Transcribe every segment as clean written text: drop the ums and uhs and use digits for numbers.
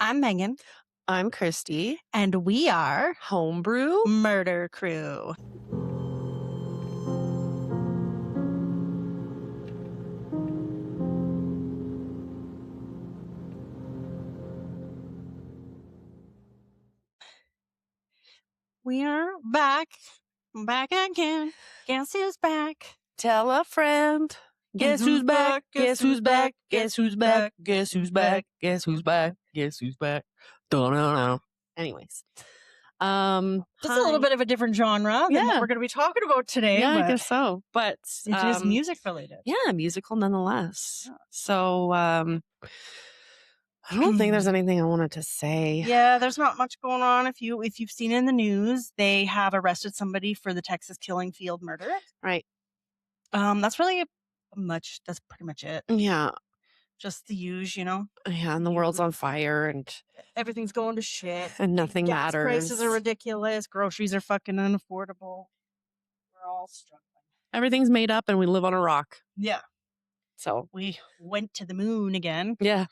I'm Megan, I'm Christy. and we are Homebrew. Murder Crew. We are back again. Guess who's back? Tell a friend. Guess who's back? Guess who's back? Guess who's back? Guess who's back? Guess who's back? Guess who's back? Dun-dun-dun. Anyways. Just a little bit of a different genre than what we're going to be talking about today. Yeah, but I guess so. But it is music related. Yeah, musical nonetheless. Yeah. So I don't think there's anything I wanted to say. Yeah, there's not much going on. If you've seen in the news, they have arrested somebody for the Texas killing field murder. Right. That's pretty much it. Yeah. Just the usual, Yeah, and the world's on fire and everything's going to shit. and nothing Gas matters. prices are ridiculous. Groceries are fucking unaffordable. We're all struggling. Everything's made up and we live on a rock. Yeah. So we went to the moon again. Yeah.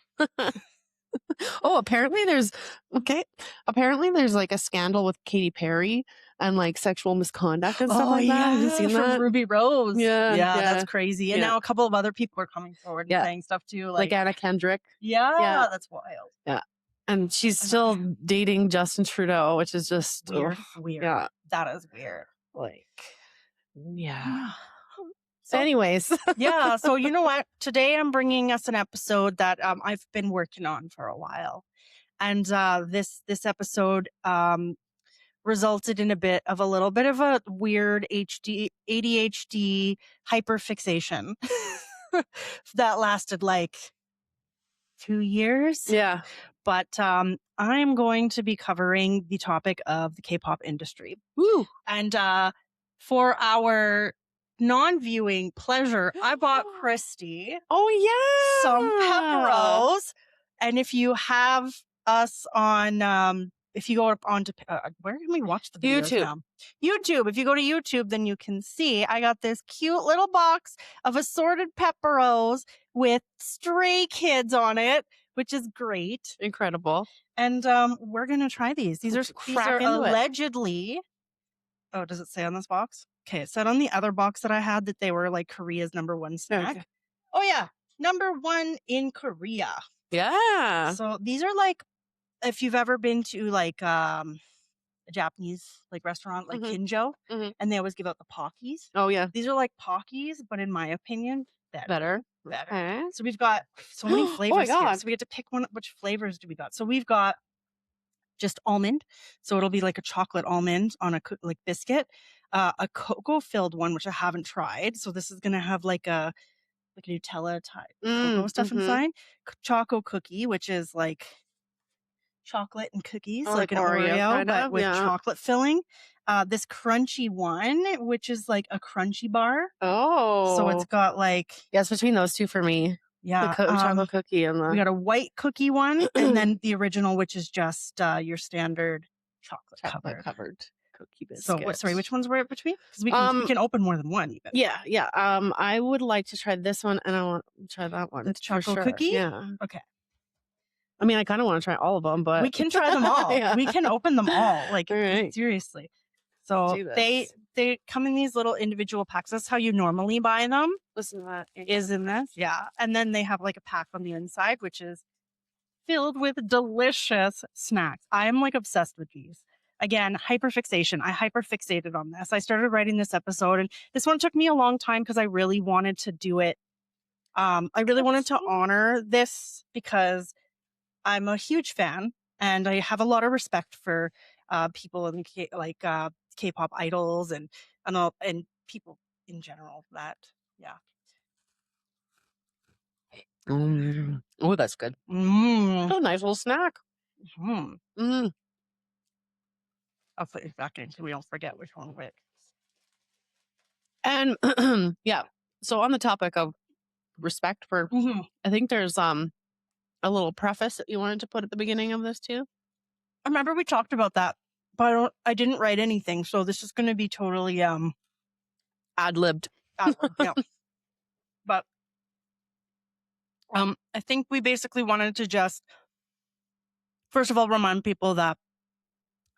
Oh, apparently there's like a scandal with Katy Perry and like sexual misconduct and stuff like that. Have you seen from that? Ruby Rose. Yeah, that's crazy. And now a couple of other people are coming forward and saying stuff too, like Anna Kendrick. Yeah, that's wild. Yeah, and she's still dating Justin Trudeau, which is just weird. Yeah, that is weird. Like, yeah. So, anyways, yeah. So you know what? Today I'm bringing us an episode that I've been working on for a while, and this episode resulted in a little bit of a weird ADHD hyperfixation that lasted like 2 years. Yeah. But I'm going to be covering the topic of the K-pop industry. Woo! And for our non-viewing pleasure, I bought Christy some pepperos. And if you have us on if you go up onto where can we watch the videos now? YouTube. If you go to YouTube, then you can see I got this cute little box of assorted pepperos with Stray Kids on it, which is great. Incredible. And we're gonna try these. These are allegedly. Oh, does it say on this box? Okay, it said on the other box that I had that they were like Korea's #1 snack. Okay. Oh yeah, #1 in Korea. Yeah. So these are like, if you've ever been to like a Japanese like restaurant like Kinjo, and they always give out the Pockies. Oh yeah. These are like Pockies, but in my opinion, better. Okay. So we've got so many flavors. Oh my God. Here. So we get to pick one. Which flavors do we got? So we've got just almond. So it'll be like a chocolate almond on a like biscuit. A cocoa filled one, which I haven't tried. So this is gonna have like a Nutella type cocoa stuff inside. Choco cookie, which is like chocolate and cookies, like an Oreo but with chocolate filling. This crunchy one, which is like a crunchy bar. Oh, so it's got like it's between those two for me. Yeah, the chocolate cookie and we got a white cookie one, and then the original, which is just your standard chocolate covered cookie biscuit. So sorry, which ones were it between? Because we can open more than one even. Yeah. I would like to try this one, and I want to try that one. The chocolate cookie. Yeah. Okay. I mean, I kind of want to try all of them, but we can try them all. Yeah. We can open them all. Like, right. Seriously. So they come in these little individual packs. That's how you normally buy them. Listen to that. Is in this. Yeah. And then they have like a pack on the inside, which is filled with delicious snacks. I'm like obsessed with these. Again, hyperfixation. I hyperfixated on this. I started writing this episode, and this one took me a long time because I really wanted to do it. I really wanted to honor this because I'm a huge fan, and I have a lot of respect for people in K-pop idols and people in general. That Oh, that's good. Oh, nice little snack. I'll put it back in so we don't forget which one which. And yeah, so on the topic of respect for, I think there's a little preface that you wanted to put at the beginning of this too. I remember we talked about that, but I didn't write anything, so this is going to be totally ad-libbed. Yeah. But I think we basically wanted to just first of all, remind people that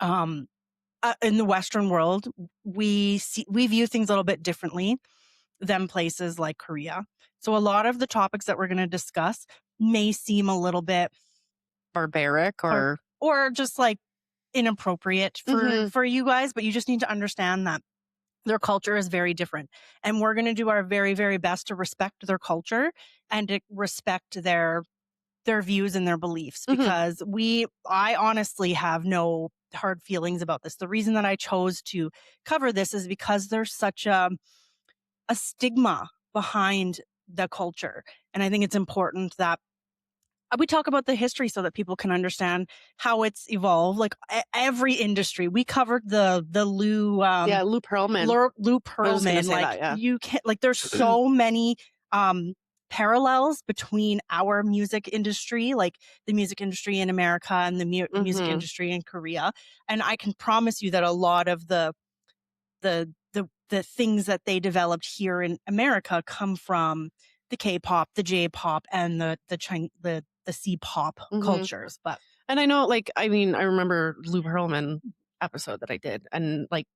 in the Western world, we view things a little bit differently than places like Korea. So a lot of the topics that we're going to discuss may seem a little bit Barbaric or just like inappropriate for you guys, but you just need to understand that their culture is very different. And we're going to do our very, very best to respect their culture and to respect their views and their beliefs, because I honestly have no hard feelings about this. The reason that I chose to cover this is because there's such a stigma behind the culture. And I think it's important that we talk about the history so that people can understand how it's evolved. Like every industry, we covered the Lou Pearlman. Lou Pearlman. Like you can't, like there's so many parallels between our music industry, like the music industry in America and the music industry in Korea. And I can promise you that a lot of the things that they developed here in America come from the K-pop, the J-pop, and the C-pop cultures. But and I know, like, I mean, I remember Lou Pearlman episode that I did, and like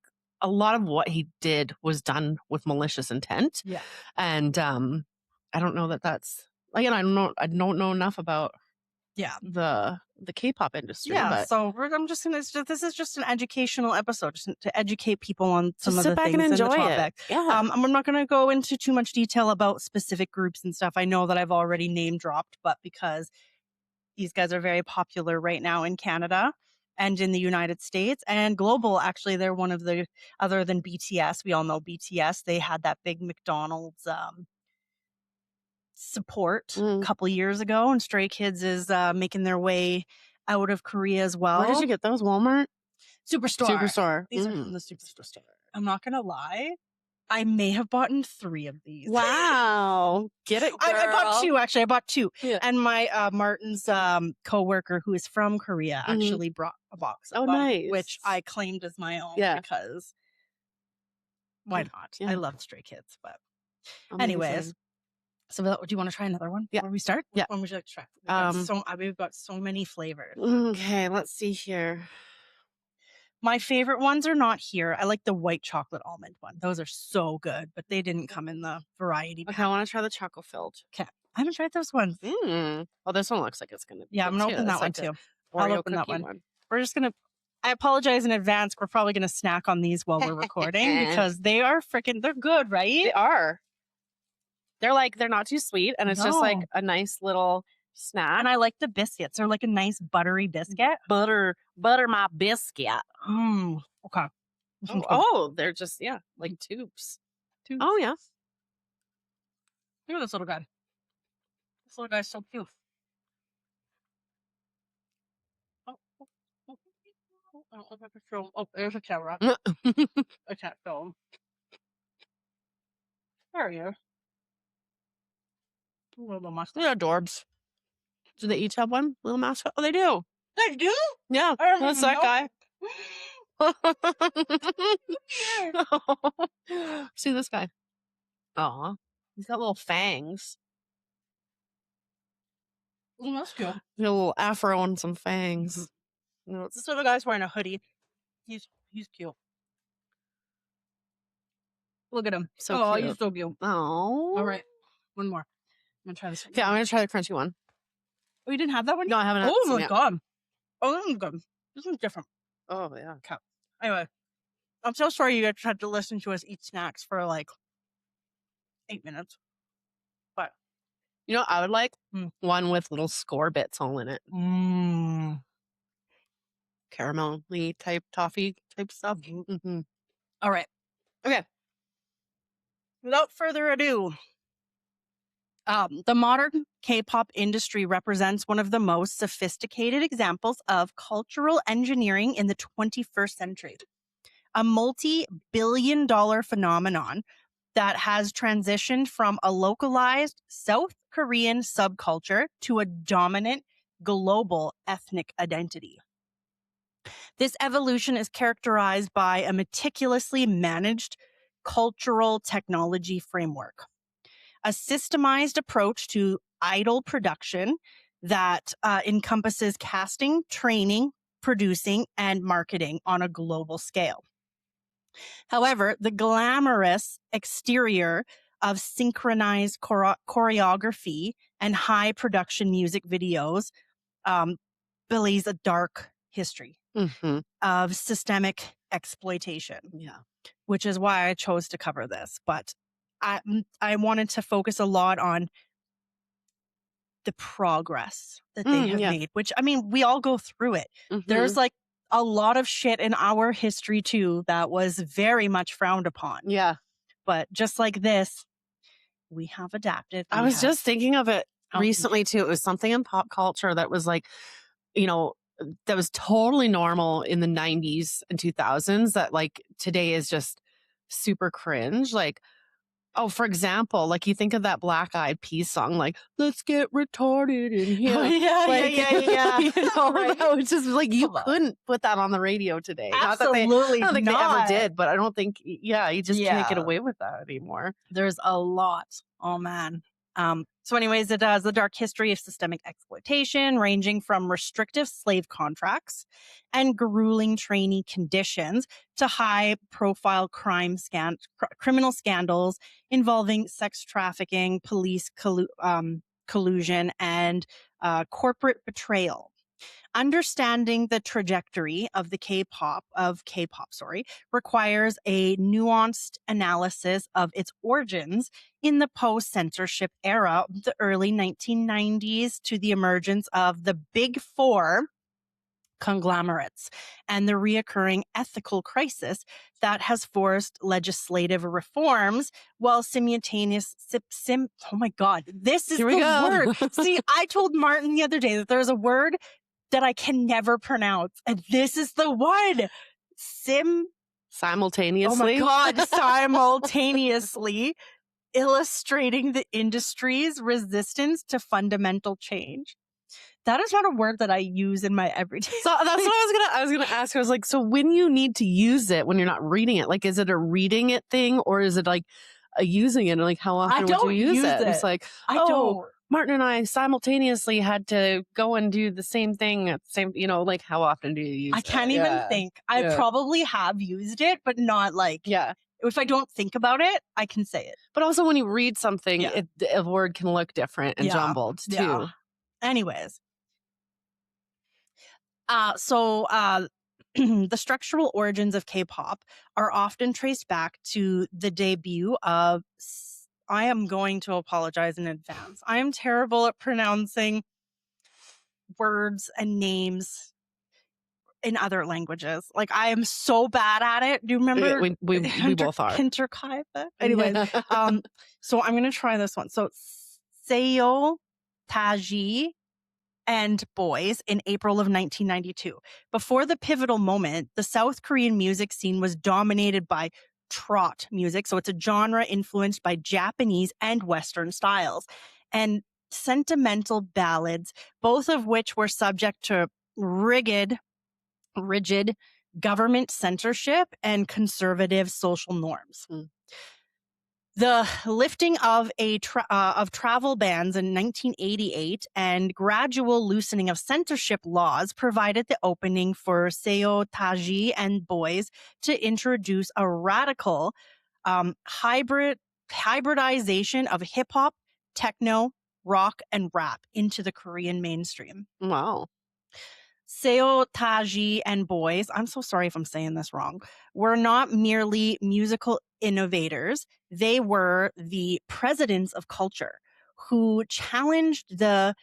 a lot of what he did was done with malicious intent. Yeah, and I don't know that that's, again, I don't know enough about the K-pop industry. Yeah, but so I'm just gonna. This is just an educational episode, just to educate people on some of sit the back things and enjoy in the topic. Yeah. I'm not going to go into too much detail about specific groups and stuff. I know that I've already name dropped, but because these guys are very popular right now in Canada and in the United States and global. Actually, they're one of the, other than BTS. We all know BTS. They had that big McDonald's support a couple years ago, and Stray Kids is making their way out of Korea as well. Where did you get those? Walmart? Superstore. These are from the Superstore. I'm not gonna lie, I may have bought 3 of these. Wow. Get it, girl. I bought 2, actually. I bought 2. Yeah. And my Martin's coworker, who is from Korea, actually brought a box of them, nice. which I claimed as my own because why not? Yeah. I love Stray Kids. But anyways, so do you want to try another one before we start? Yeah. What one would you like to try? We've got so many flavors. Okay, let's see here. My favorite ones are not here. I like the white chocolate almond one. Those are so good, but they didn't come in the variety pack. Okay, I want to try the chocolate filled. Okay. I haven't tried those ones. Well, this one looks like it's going to be I'm going to open that one too. I'll open that one. We're just going to, I apologize in advance. We're probably going to snack on these while we're recording because they are they're good, right? They are. They're not too sweet, and it's just like a nice little snack. And I like the biscuits. They're like a nice buttery biscuit. Butter my biscuit. Okay. Oh, they're just, like tubes. Oh, yeah. Look at this little guy. This little guy's so cute. I don't know if I can show him. Oh, there's a camera. I can't show him. There he is. Little mascot. They're adorbs. Do they each have one little mascot? Oh, they do. They do? Yeah, that's that guy. See this guy. Aw, he's got little fangs. Oh, that's cute. A little afro and some fangs. This little guy's wearing a hoodie. He's cute. Look at him. So cute. He's so cute. Oh. All right. One more. I'm going to try this one. Okay, I'm going to try the crunchy one. Oh, you didn't have that one? No, I haven't. Oh, my God. Oh, this is good. This one's different. Oh, yeah. Okay. Anyway, I'm so sorry you guys had to listen to us eat snacks for like 8 minutes. But you know what I would like? One with little score bits all in it. Caramel-y type toffee type stuff. All right. Okay. Without further ado, the modern K-pop industry represents one of the most sophisticated examples of cultural engineering in the 21st century. A multi-billion-dollar phenomenon that has transitioned from a localized South Korean subculture to a dominant global ethnic identity. This evolution is characterized by a meticulously managed cultural technology framework, a systemized approach to idol production that encompasses casting, training, producing, and marketing on a global scale. However, the glamorous exterior of synchronized choreography and high production music videos belies a dark history of systemic exploitation. Yeah. Which is why I chose to cover this. But I wanted to focus a lot on the progress that they have made, which, I mean, we all go through it. There's like a lot of shit in our history too that was very much frowned upon. Yeah. But just like this, we have adapted. I was just thinking of it recently too. It was something in pop culture that was like, you know, that was totally normal in the 90s and 2000s that like today is just super cringe. Like, oh, for example, like you think of that Black Eyed Peas song, like "Let's get retarded in here." Oh, yeah, like, yeah. You know, Right? that was just like you couldn't put that on the radio today. Absolutely not that they not. ever did, but I don't think. Yeah, you just can't get away with that anymore. There's a lot. Oh man. So anyways, it does the dark history of systemic exploitation, ranging from restrictive slave contracts and grueling trainee conditions to high-profile criminal scandals involving sex trafficking, police collusion, and corporate betrayal. Understanding the trajectory of K-pop, requires a nuanced analysis of its origins in the post-censorship era of the early 1990s to the emergence of the Big Four conglomerates and the reoccurring ethical crisis that has forced legislative reforms while oh my God, this is Here we the go. word. See, I told Martin the other day that there's a word that I can never pronounce, and this is the one. Simultaneously. Oh my God, simultaneously illustrating the industry's resistance to fundamental change. That is not a word that I use in my everyday. So that's what I was gonna ask. I was like, so when you need to use it when you're not reading it, like, is it a reading it thing or is it like a using it? And like, how often would you use it? It's like, Martin and I simultaneously had to go and do the same thing at the same, like, how often do you use it? I can't even think. I probably have used it, but not like, if I don't think about it, I can say it. But also when you read something, a word can look different and jumbled too. Yeah. Anyways. The structural origins of K-pop are often traced back to the debut of, I am going to apologize in advance. I am terrible at pronouncing words and names in other languages. Like, I am so bad at it. Do you remember? We both are. Hinterkaifeck? Anyways, so I'm going to try this one. So, Seo Taji and Boys in April of 1992. Before the pivotal moment, the South Korean music scene was dominated by trot music. So it's a genre influenced by Japanese and Western styles, and sentimental ballads, both of which were subject to rigid government censorship and conservative social norms. The lifting of travel bans in 1988 and gradual loosening of censorship laws provided the opening for Seo Taji and Boys to introduce a radical hybridization of hip hop, techno, rock, and rap into the Korean mainstream. Wow. Seo Taji and Boys, I'm so sorry if I'm saying this wrong, were not merely musical innovators. They were the presidents of culture who challenged the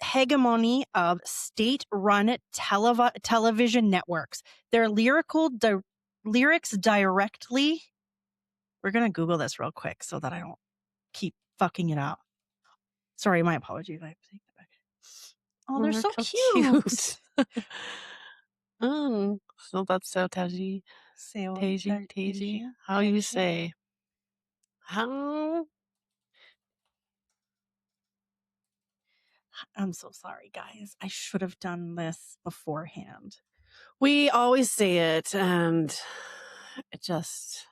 hegemony of state-run television networks. Their lyrics directly... We're going to Google this real quick so that I don't keep fucking it up. Sorry, my apologies. I have to take that back. Oh, they're so cute. So that's Seo Taji. Taji. How you say? How? I'm so sorry, guys. I should have done this beforehand. We always say it, and it just...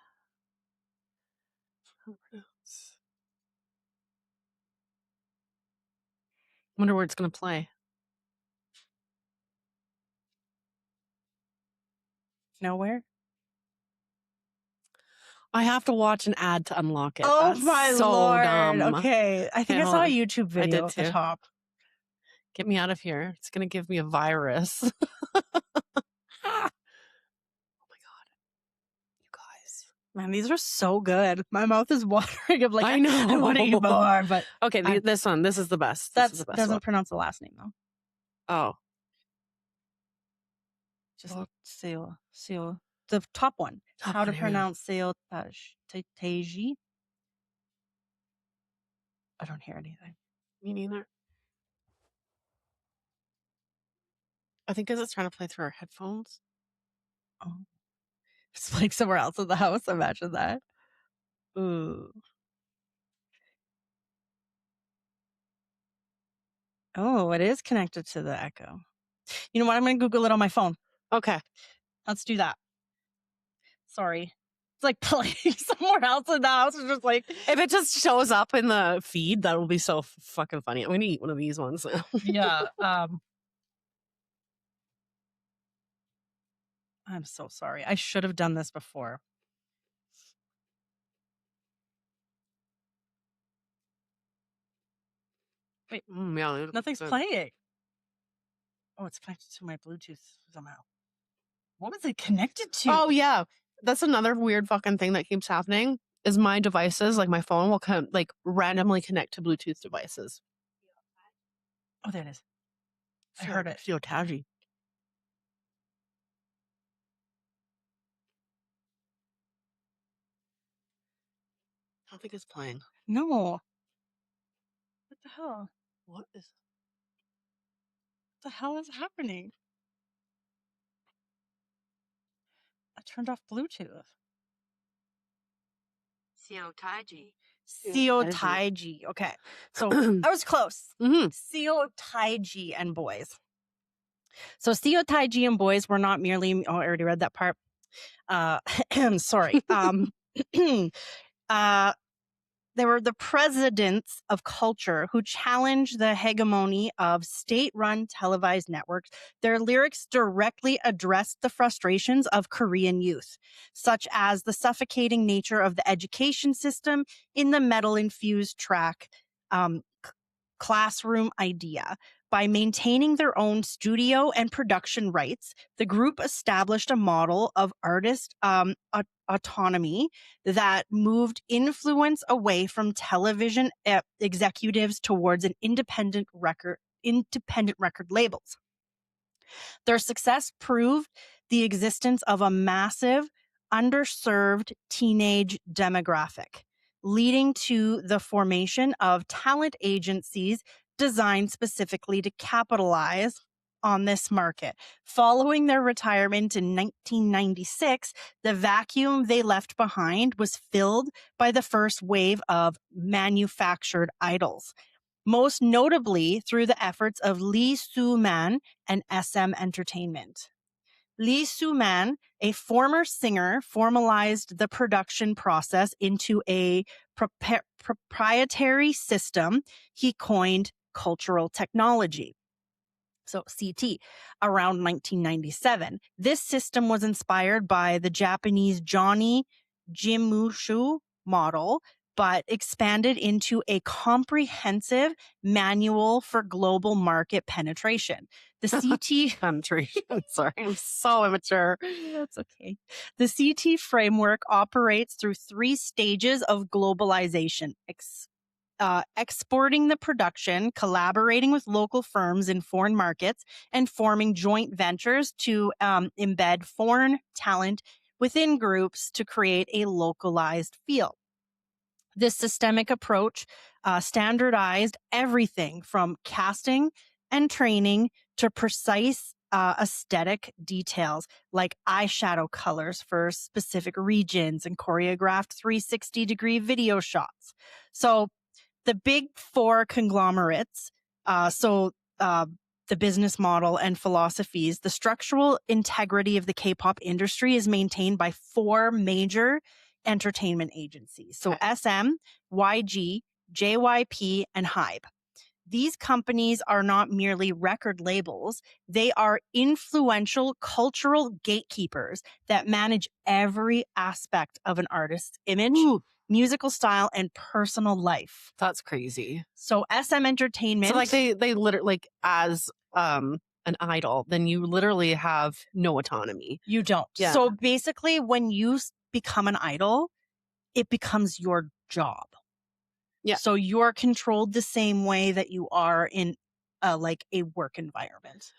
Wonder where it's going to play. Nowhere. I have to watch an ad to unlock it. Oh That's my so Lord. dumb. Okay. I think Okay, I hold saw a on. YouTube video did at the too. top. Get me out of here. It's going to give me a virus. Oh my God. You guys. Man, these are so good. My mouth is watering. I'm like, I know. I want to eat more, but Okay, this one. This is the best. This is the best doesn't one. pronounce the last name though. Oh. Just seal. The top one. How to pronounce Teji? I don't hear anything. Me neither. I think because it's trying to play through our headphones. Oh. It's like somewhere else in the house. Imagine that. Ooh. Oh, it is connected to the Echo. You know what? I'm going to Google it on my phone. Okay. Let's do that. Sorry. It's like playing somewhere else in the house. It's just like, if it just shows up in the feed, that will be so fucking funny. I'm going to eat one of these ones. Yeah. I'm so sorry. I should have done this before. Wait, yeah, nothing's playing. Oh, it's connected to my Bluetooth somehow. What was it connected to? Oh, yeah. That's another weird fucking thing that keeps happening is my devices, like my phone will randomly connect to Bluetooth devices. Oh, there it is. I heard it. Taji. I don't think it's playing. No. What the hell? What the hell is happening? I turned off Bluetooth. Seo Taiji. Okay. So I was close. Seo Taiji and boys. So Seo Taiji and boys were not merely, I already read that part. Sorry. They were the presidents of culture who challenged the hegemony of state-run televised networks. Their lyrics directly addressed the frustrations of Korean youth, such as the suffocating nature of the education system in the metal-infused track Classroom Idea. By maintaining their own studio and production rights, the group established a model of artist autonomy that moved influence away from television executives towards an independent record labels. Their success proved the existence of a massive, underserved teenage demographic, leading to the formation of talent agencies designed specifically to capitalize on this market. Following their retirement in 1996, the vacuum they left behind was filled by the first wave of manufactured idols, most notably through the efforts of Lee Soo-man and SM Entertainment. Lee Soo-man, a former singer, formalized the production process into a proprietary system he coined cultural technology. So CT, around 1997. This system was inspired by the Japanese Johnny Jimushu model, but expanded into a comprehensive manual for global market penetration. The CT penetration. Sorry, I'm so immature. That's okay. The CT framework operates through 3 stages of globalization. Exporting the production, collaborating with local firms in foreign markets, and forming joint ventures to embed foreign talent within groups to create a localized feel. This systemic approach standardized everything from casting and training to precise aesthetic details like eyeshadow colors for specific regions and choreographed 360-degree video shots. So the big 4 conglomerates, the business model and philosophies, the structural integrity of the K-pop industry is maintained by 4 major entertainment agencies. So SM, YG, JYP, and HYBE. These companies are not merely record labels. They are influential cultural gatekeepers that manage every aspect of an artist's image, musical style, and personal life. That's crazy. So SM Entertainment. So like they literally, like, as an idol, then you literally have no autonomy. You don't. Yeah. So basically, when you become an idol, it becomes your job. Yeah. So you're controlled the same way that you are in like a work environment.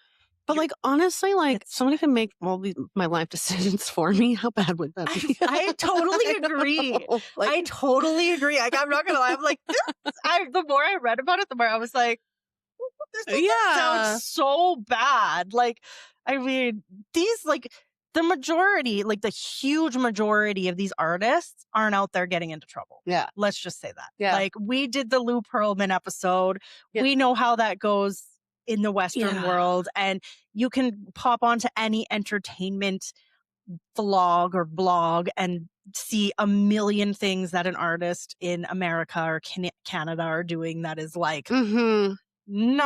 But like, honestly, like, somebody can make all my life decisions for me. How bad would that be? I totally agree. Like, I totally agree. Like, I'm not gonna lie. I'm like, the more I read about it, the more I was like, this doesn't sound so bad. Like, I mean, these, like, the majority, like the huge majority of these artists aren't out there getting into trouble. Yeah. Let's just say that. Yeah. Like, we did the Lou Pearlman episode. Yeah. We know how that goes in the Western world. And you can pop onto any entertainment vlog or blog and see a million things that an artist in America or Canada are doing that is like, no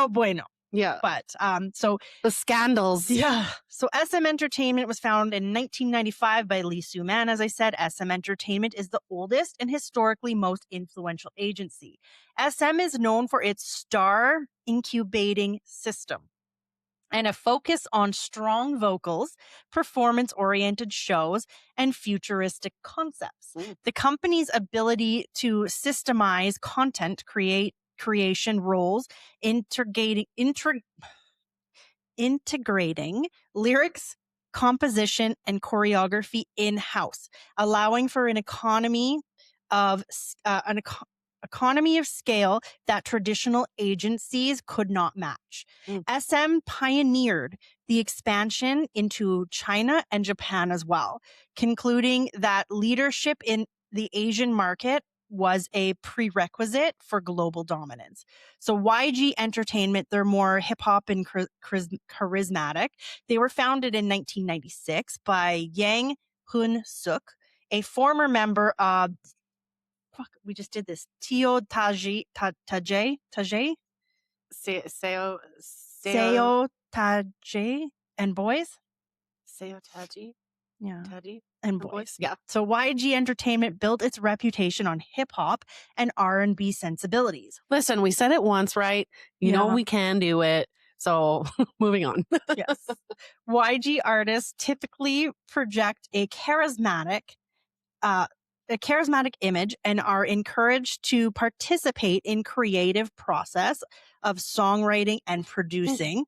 bueno. Yeah. But so the scandals. Yeah. So SM Entertainment was founded in 1995 by Lee Soo-man. As I said, SM Entertainment is the oldest and historically most influential agency. SM is known for its star incubating system and a focus on strong vocals, performance-oriented shows, and futuristic concepts. The company's ability to systemize content creation roles, integrating lyrics, composition, and choreography in-house, allowing for an economy of scale that traditional agencies could not match. SM pioneered the expansion into China and Japan as well, concluding that leadership in the Asian market was a prerequisite for global dominance. So YG Entertainment, they're more hip-hop and charismatic. They were founded in 1996 by Yang Hun-suk, a former member of we just did this. Teo Taji Tajay? Seo Tajay and boys? Seo Taji? Yeah. Taji? And boys. Yeah. So YG Entertainment built its reputation on hip hop and R&B sensibilities. Listen, we said it once, right? You know we can do it. So moving on. Yes. YG artists typically project a charismatic image and are encouraged to participate in creative process of songwriting and producing.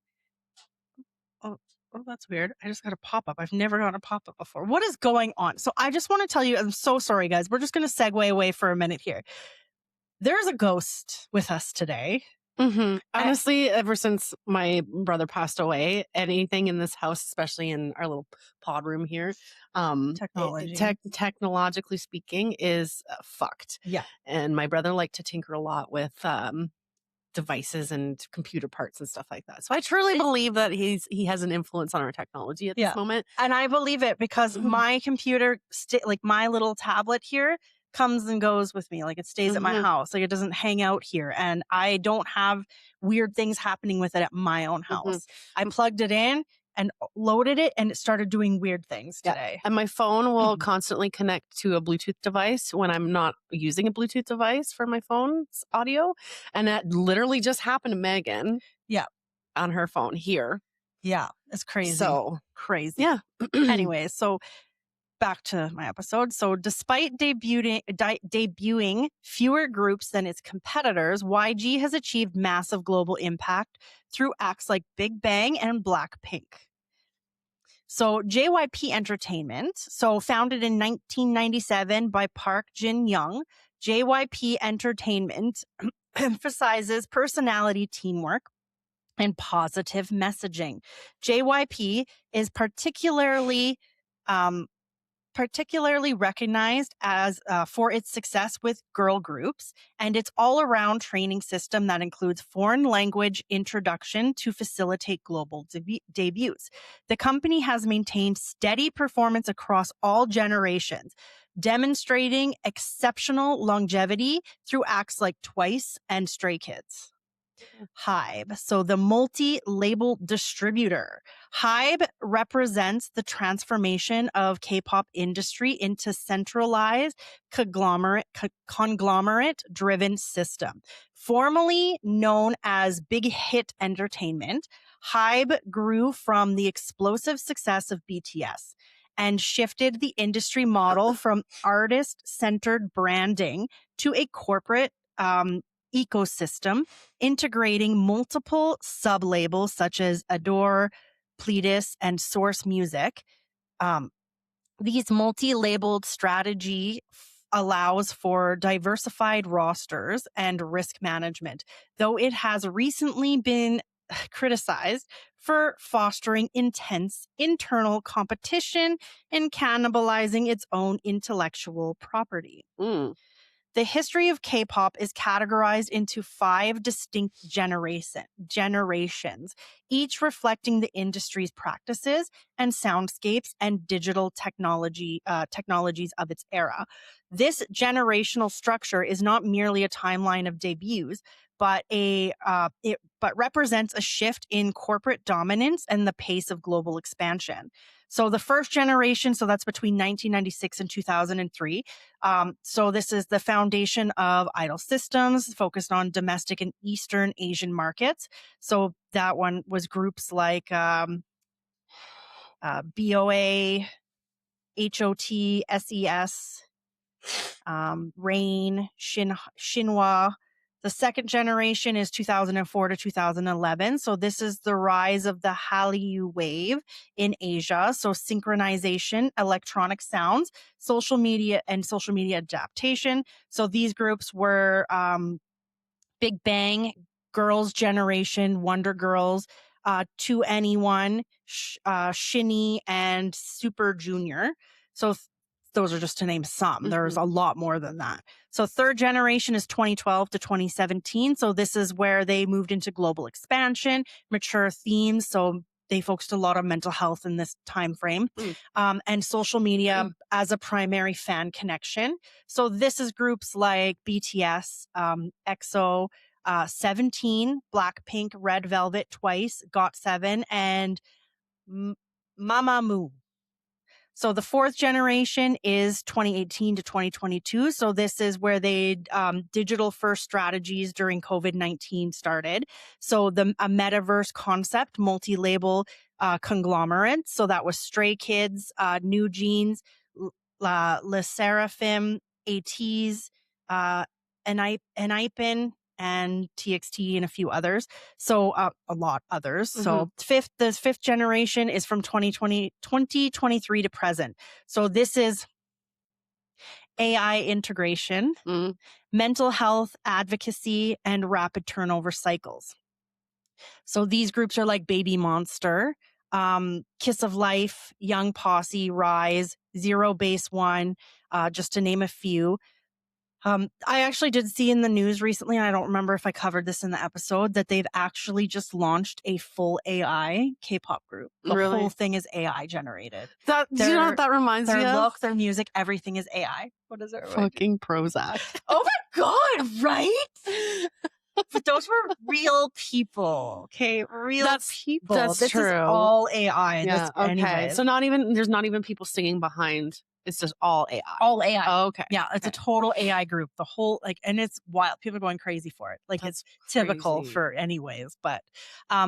Oh, that's weird. I just got a pop-up. I've never gotten a pop-up before. What is going on? So I just want to tell you, I'm so sorry, guys. We're just going to segue away for a minute here. There's a ghost with us today. Honestly, ever since my brother passed away, anything in this house, especially in our little pod room here, technologically speaking, is fucked. Yeah. And my brother liked to tinker a lot with devices and computer parts and stuff like that. So I truly believe that he has an influence on our technology at this moment. And I believe it because my computer, like my little tablet here, comes and goes with me. Like it stays at my house. Like it doesn't hang out here. And I don't have weird things happening with it at my own house. I plugged it in and loaded it and it started doing weird things today. And my phone will constantly connect to a Bluetooth device when I'm not using a Bluetooth device for my phone's audio. And that literally just happened to Megan. Yeah. On her phone here. Yeah. It's crazy. So crazy. Yeah. Anyway, so back to my episode. So despite debuting fewer groups than its competitors, YG has achieved massive global impact through acts like Big Bang and Blackpink. So JYP Entertainment, so founded in 1997 by Park Jin-young, JYP Entertainment emphasizes personality, teamwork, and positive messaging. JYP is particularly recognized as for its success with girl groups and its all-around training system that includes foreign language introduction to facilitate global debuts. The company has maintained steady performance across all generations, demonstrating exceptional longevity through acts like Twice and Stray Kids. HYBE, so the multi-label distributor. HYBE represents the transformation of K-pop industry into centralized conglomerate-driven system. Formerly known as Big Hit Entertainment, HYBE grew from the explosive success of BTS and shifted the industry model from artist-centered branding to a corporate ecosystem, integrating multiple sub-labels such as Adore, Pledis, and Source Music. These multi-labeled strategy allows for diversified rosters and risk management, though it has recently been criticized for fostering intense internal competition and cannibalizing its own intellectual property. The history of K-pop is categorized into 5 distinct generations, each reflecting the industry's practices and soundscapes and digital technologies of its era. This generational structure is not merely a timeline of debuts, but it represents a shift in corporate dominance and the pace of global expansion. So the first generation, so that's between 1996 and 2003. So this is the foundation of idol systems focused on domestic and Eastern Asian markets. So that one was groups like BOA, HOT, SES, Rain, Shinhwa. The second generation is 2004 to 2011. So this is the rise of the Hallyu wave in Asia. So synchronization, electronic sounds, social media adaptation. So these groups were Big Bang, Girls' Generation, Wonder Girls, To Anyone, Shinny, and Super Junior. So those are just to name some. There's a lot more than that. So third generation is 2012 to 2017. So this is where they moved into global expansion, mature themes. So they focused a lot on mental health in this time frame, and social media as a primary fan connection. So this is groups like BTS, EXO, 17, Blackpink, Red Velvet, Twice, GOT7, and Mamamoo. So the fourth generation is 2018 to 2022. So this is where they digital first strategies during COVID-19 started. So a metaverse concept, multi-label conglomerate. So that was Stray Kids, New Jeans, Le Seraphim, ATEEZ, Enhypen, and TXT and a few others. So a lot others. So the fifth generation is from 2023 to present. So this is AI integration, mental health advocacy, and rapid turnover cycles. So these groups are like Baby Monster, Kiss of Life, Young Posse, Rise, Zero Base One, just to name a few. I actually did see in the news recently, and I don't remember if I covered this in the episode, that they've actually just launched a full AI K-pop group. The whole thing is AI generated. Do you know what that reminds me of? Their look, their music, everything is AI. What is it? Fucking Prozac. Oh my God, right? But those were real people. Okay, real people. That's this true. Is all AI. Yeah. Okay. Anyways. So there's not even people singing behind. It's just all AI. All AI. Oh, okay. Yeah, it's a total AI group. The whole and it's wild. People are going crazy for it. Like That's it's typical for anyways. But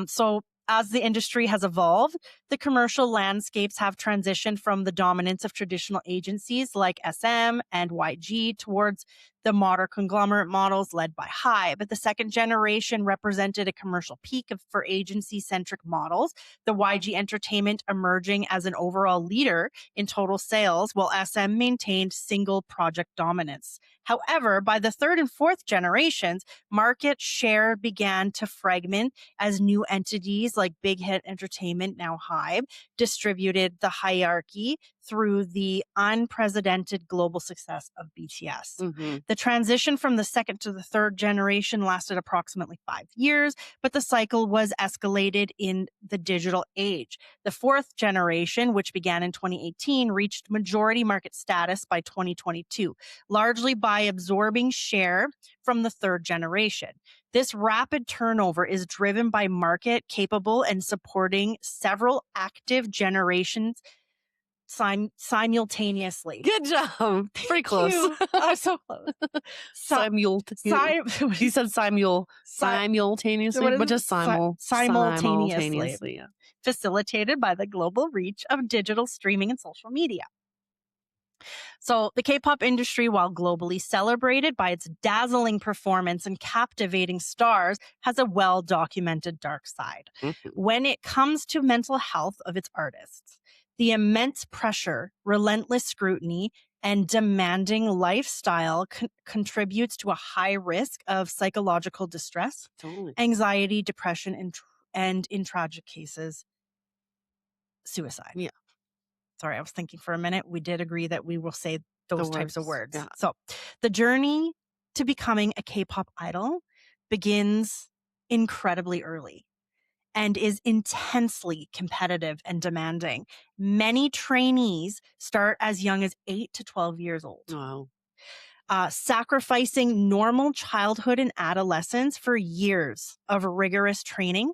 so as the industry has evolved, the commercial landscapes have transitioned from the dominance of traditional agencies like SM and YG towards the modern conglomerate models led by HYBE. But the second generation represented a commercial peak for agency-centric models, the YG Entertainment emerging as an overall leader in total sales, while SM maintained single project dominance. However, by the third and fourth generations, market share began to fragment as new entities like Big Hit Entertainment, now HYBE, distributed the hierarchy through the unprecedented global success of BTS. The transition from the second to the third generation lasted approximately 5 years, but the cycle was escalated in the digital age. The fourth generation, which began in 2018, reached majority market status by 2022, largely by absorbing share from the third generation. This rapid turnover is driven by market capable and supporting several active generations simultaneously. Good job. Pretty close. I'm so close. He said simultaneously, but just simultaneously. Yeah. Facilitated by the global reach of digital streaming and social media. So the K-pop industry, while globally celebrated by its dazzling performance and captivating stars, has a well-documented dark side. Mm-hmm. When it comes to mental health of its artists, the immense pressure, relentless scrutiny, and demanding lifestyle contributes to a high risk of psychological distress, anxiety, depression, and in tragic cases, suicide. Yeah. Sorry, I was thinking for a minute. We did agree that we will say those types of words. Yeah. So the journey to becoming a K-pop idol begins incredibly early and is intensely competitive and demanding. Many trainees start as young as 8 to 12 years old. Wow. Sacrificing normal childhood and adolescence for years of rigorous training.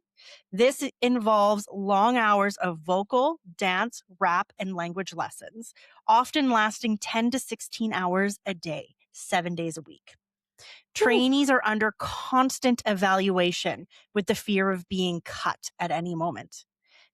This involves long hours of vocal, dance, rap, and language lessons, often lasting 10 to 16 hours a day, 7 days a week. Trainees are under constant evaluation with the fear of being cut at any moment.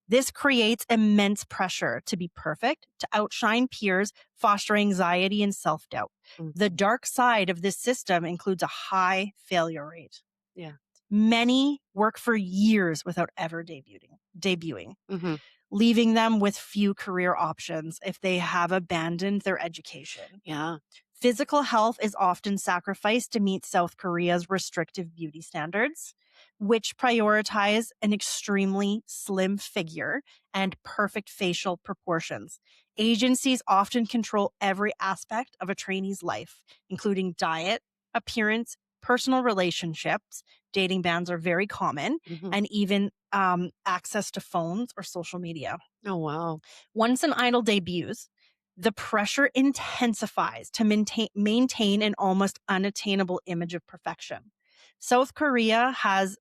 This creates immense pressure to be perfect, to outshine peers, foster anxiety and self-doubt. Mm-hmm. The dark side of this system includes a high failure rate. Yeah. Many work for years without ever debuting, mm-hmm. leaving them with few career options if they have abandoned their education. Yeah. Physical health is often sacrificed to meet South Korea's restrictive beauty standards, which prioritize an extremely slim figure and perfect facial proportions. Agencies often control every aspect of a trainee's life, including diet, appearance, personal relationships. Dating bans are very common, and even access to phones or social media. Oh, wow. Once an idol debuts, the pressure intensifies to maintain an almost unattainable image of perfection. South Korea has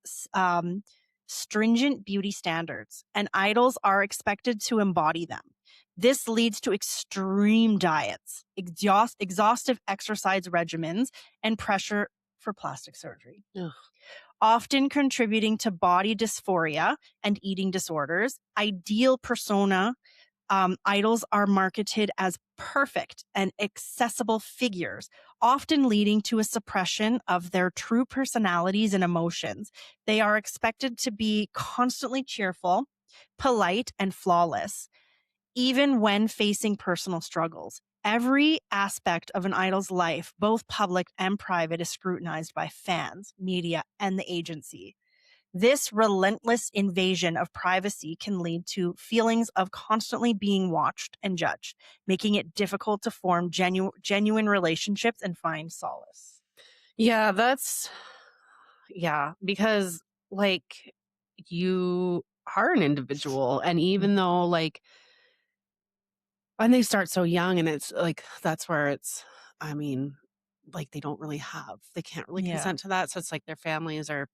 stringent beauty standards, and idols are expected to embody them. This leads to extreme diets, exhaustive exercise regimens, and pressure for plastic surgery. Ugh. Often contributing to body dysphoria and eating disorders. Ideal persona idols are marketed as perfect and accessible figures, often leading to a suppression of their true personalities and emotions. They are expected to be constantly cheerful, polite, and flawless, even when facing personal struggles. Every aspect of an idol's life, both public and private, is scrutinized by fans, media, and the agency. This relentless invasion of privacy can lead to feelings of constantly being watched and judged, making it difficult to form genuine relationships and find solace. Yeah, because like you are an individual, and even though and they start so young, and it's like that's where it's they can't really consent to that, so it's like their families are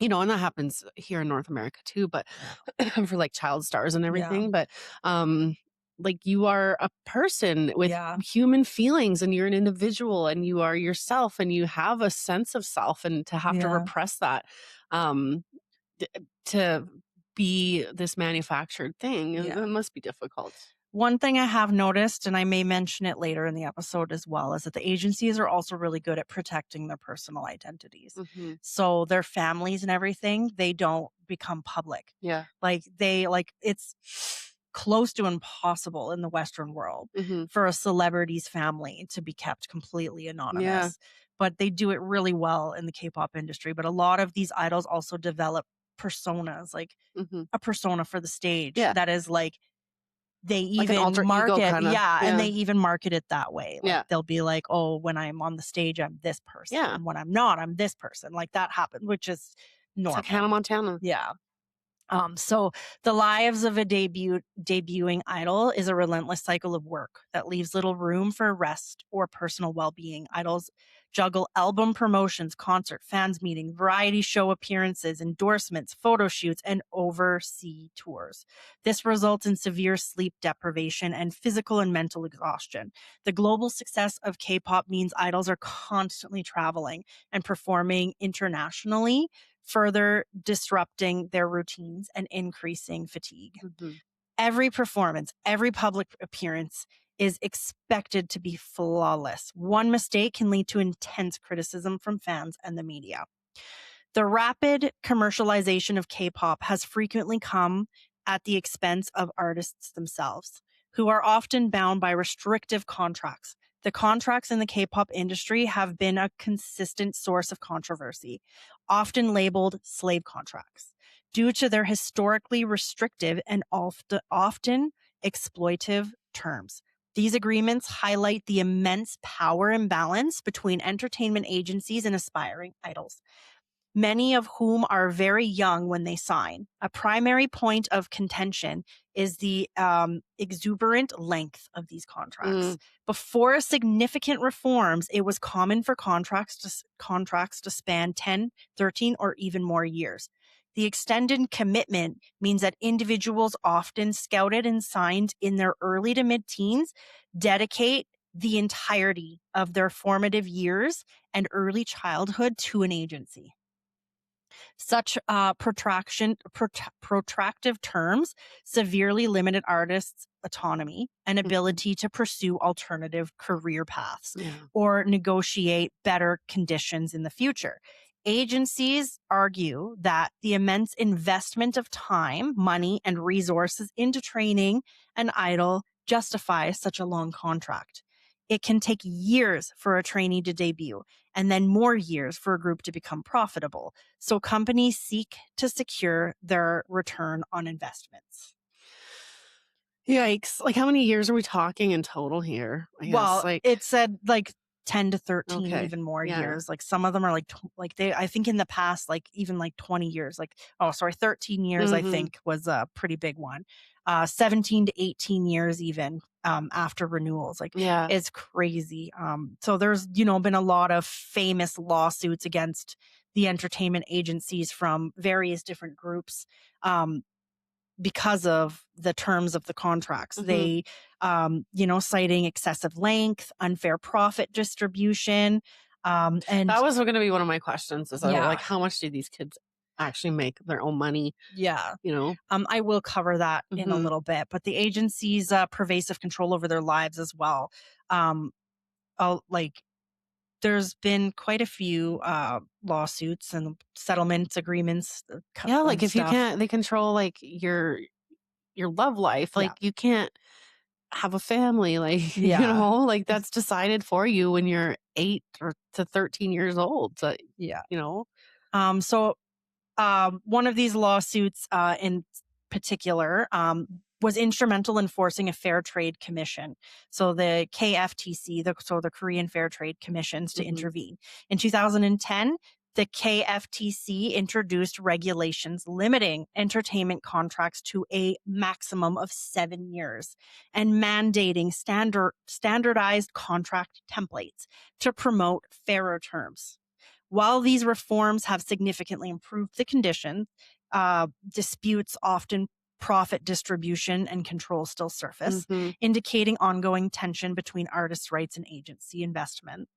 and that happens here in North America too, but for like child stars and everything. But you are a person with human feelings, and you're an individual, and you are yourself, and you have a sense of self, and to have to repress that to be this manufactured thing, it must be difficult. One thing I have noticed, and I may mention it later in the episode as well, is that the agencies are also really good at protecting their personal identities. Mm-hmm. So their families and everything, they don't become public. Yeah. It's close to impossible in the Western world for a celebrity's family to be kept completely anonymous. Yeah. But they do it really well in the K-pop industry. But a lot of these idols also develop personas, like a persona for the stage that is they even market, and they even market it that way. They'll be like, oh, when I'm on the stage, I'm this person. And when I'm not, I'm this person. Like that happened, which is normal. It's like Hannah Montana. Yeah. So the lives of a debuting idol is a relentless cycle of work that leaves little room for rest or personal well-being. Idols juggle album promotions, concert, fans meeting, variety show appearances, endorsements, photo shoots, and overseas tours. This results in severe sleep deprivation and physical and mental exhaustion. The global success of K-pop means idols are constantly traveling and performing internationally, further disrupting their routines and increasing fatigue. Mhm. Every performance, every public appearance is expected to be flawless. One mistake can lead to intense criticism from fans and the media. The rapid commercialization of K-pop has frequently come at the expense of artists themselves, who are often bound by restrictive contracts. The contracts in the K-pop industry have been a consistent source of controversy, often labeled slave contracts, due to their historically restrictive and often exploitive terms. These agreements highlight the immense power imbalance between entertainment agencies and aspiring idols, many of whom are very young when they sign. A primary point of contention is the exuberant length of these contracts. Before significant reforms, it was common for contracts to span 10, 13, or even more years. The extended commitment means that individuals, often scouted and signed in their early to mid-teens, dedicate the entirety of their formative years and early childhood to an agency. Such protractive terms severely limited artists' autonomy and ability to pursue alternative career paths or negotiate better conditions in the future. Agencies argue that the immense investment of time, money, and resources into training an idol justifies such a long contract. It can take years for a trainee to debut, and then more years for a group to become profitable. So companies seek to secure their return on investments. Yikes. Like, how many years are we talking in total here? I guess, Well, like, it said like 10 to 13, okay. even more Yeah. years. Like some of them are I think in the past, like even like 20 years, 13 years, I think was a pretty big one. 17 to 18 years even after renewals, Yeah. it's crazy. So there's, been a lot of famous lawsuits against the entertainment agencies from various different groups. Because of the terms of the contracts. They, citing excessive length, unfair profit distribution. And That was going to be one of my questions is Yeah. like, how much do these kids actually make their own money? yeah, You know? I will cover that in a little bit, but the agency's pervasive control over their lives as well. Like there's been quite a few lawsuits and settlement agreements. Yeah, like and if you stuff. can't, they control like your love life. Like you can't have a family, like, Yeah. like that's decided for you when you're 8 or to 13 years old. So, Yeah. you know, So one of these lawsuits in particular was instrumental in forcing a fair trade commission. So the KFTC, the Korean Fair Trade Commissions, to intervene. In 2010, the KFTC introduced regulations limiting entertainment contracts to a maximum of 7 years and mandating standardized contract templates to promote fairer terms. While these reforms have significantly improved the conditions, disputes, often profit distribution and control, still surface, indicating ongoing tension between artists' rights and agency investment.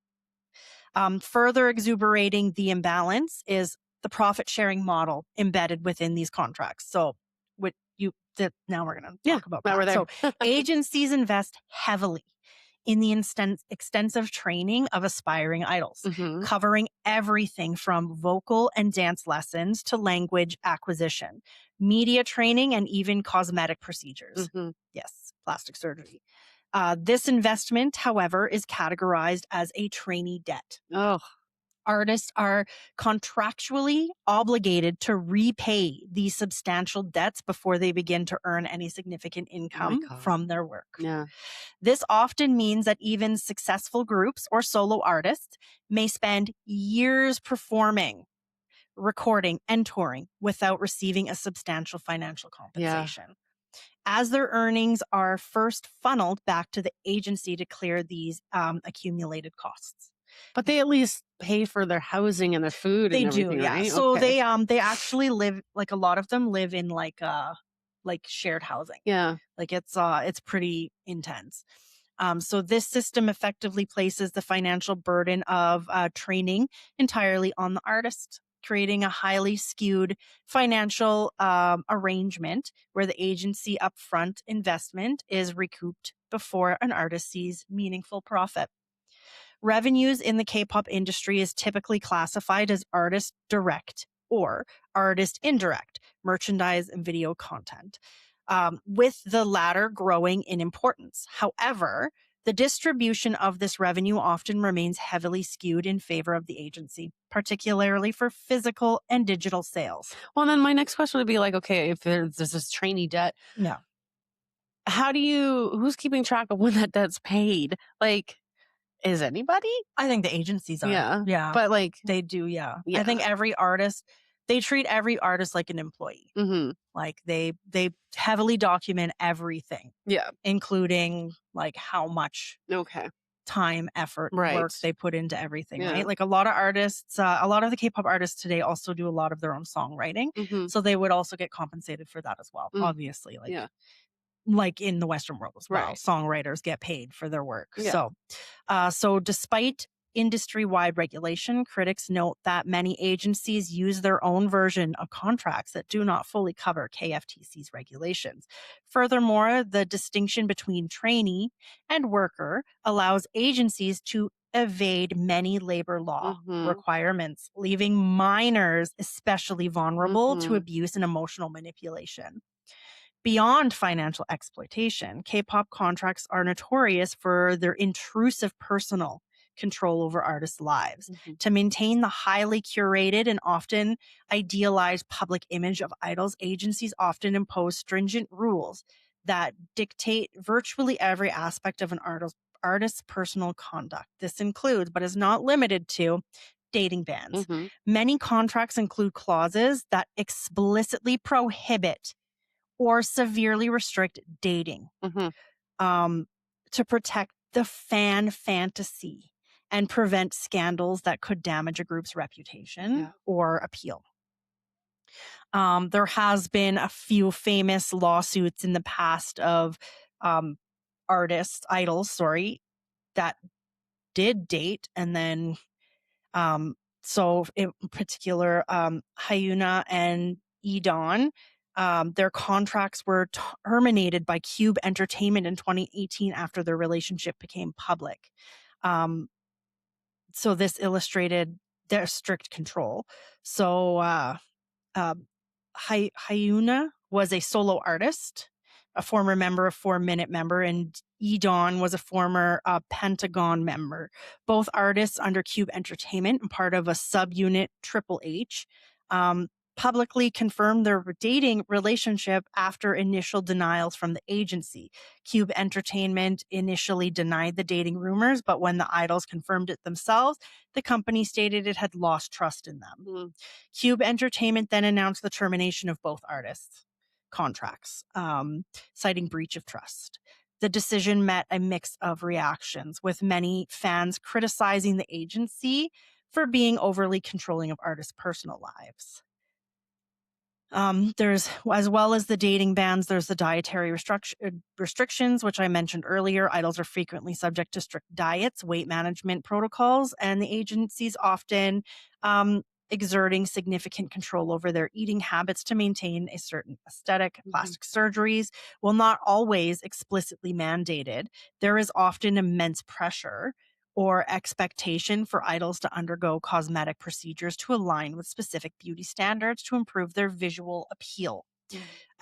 Further exuberating the imbalance is the profit sharing model embedded within these contracts. So, now we're going to talk about now that. we're there. So, agencies invest heavily in the extensive training of aspiring idols, covering everything from vocal and dance lessons to language acquisition, media training, and even cosmetic procedures. Yes, plastic surgery. This investment, however, is categorized as a trainee debt. Oh, Artists are contractually obligated to repay these substantial debts before they begin to earn any significant income from their work. yeah. This often means that even successful groups or solo artists may spend years performing recording, and touring without receiving a substantial financial compensation. As their earnings are first funneled back to the agency to clear these accumulated costs. But they at least pay for their housing and their food They and do, everything, yeah. right? So Okay. they actually live, like a lot of them live in like shared housing. Yeah. Like it's pretty intense. So this system effectively places the financial burden of training entirely on the artist, creating a highly skewed financial arrangement where the agency upfront investment is recouped before an artist sees meaningful profit. Revenues in the K-pop industry is typically classified as artist direct or artist indirect, merchandise and video content, with the latter growing in importance. However, the distribution of this revenue often remains heavily skewed in favor of the agency, particularly for physical and digital sales. Well, then my next question would be like, okay, if there's this trainee debt, Yeah. who's keeping track of when that debt's paid? Like, is anybody? I think the agencies are. Yeah. Yeah. But like, They do, yeah. Yeah. I think every artist, they treat every artist like an employee. mm-hmm. Like they heavily document everything, Yeah. including like how much Okay. time, effort, work Right. they put into everything, Yeah. right? Like a lot of artists, a lot of the K-pop artists today also do a lot of their own songwriting. Mm-hmm. So they would also get compensated for that as well, Mm. obviously. Yeah. Like in the Western world as well, Right. songwriters get paid for their work. Yeah. So despite industry-wide regulation, critics note that many agencies use their own version of contracts that do not fully cover KFTC's regulations. Furthermore, the distinction between trainee and worker allows agencies to evade many labor law Mhm. requirements, leaving minors especially vulnerable to Mhm. abuse and emotional manipulation. Beyond financial exploitation, K-pop contracts are notorious for their intrusive personal control over artists' lives. Mhm. To maintain the highly curated and often idealized public image of idols, agencies often impose stringent rules that dictate virtually every aspect of an artist's personal conduct. This includes, but is not limited to, dating bans. Mhm. Many contracts include clauses that explicitly prohibit or severely restrict dating, Mhm. to protect the fan fantasy and prevent scandals that could damage a group's reputation Yeah. or appeal. There has been a few famous lawsuits in the past of idols, that did date and then so in particular, Hyuna and Edon, their contracts were terminated by Cube Entertainment in 2018 after their relationship became public. So this illustrated their strict control. So Hyuna was a solo artist, a former member of 4 Minute member, and Edon was a former Pentagon member. Both artists under Cube Entertainment and part of a subunit Triple H. Publicly confirmed their dating relationship after initial denials from the agency. Cube Entertainment initially denied the dating rumors, but when the idols confirmed it themselves, the company stated it had lost trust in them. Mhm. Cube Entertainment then announced the termination of both artists' contracts, citing breach of trust. The decision met a mix of reactions, with many fans criticizing the agency for being overly controlling of artists' personal lives. There's, as well as the dating bans, there's the dietary restrictions, which I mentioned earlier. Idols are frequently subject to strict diets, weight management protocols, and the agencies often exerting significant control over their eating habits to maintain a certain aesthetic. Mhm. Plastic surgeries, while not always explicitly mandated, there is often immense pressure or expectation for idols to undergo cosmetic procedures to align with specific beauty standards to improve their visual appeal.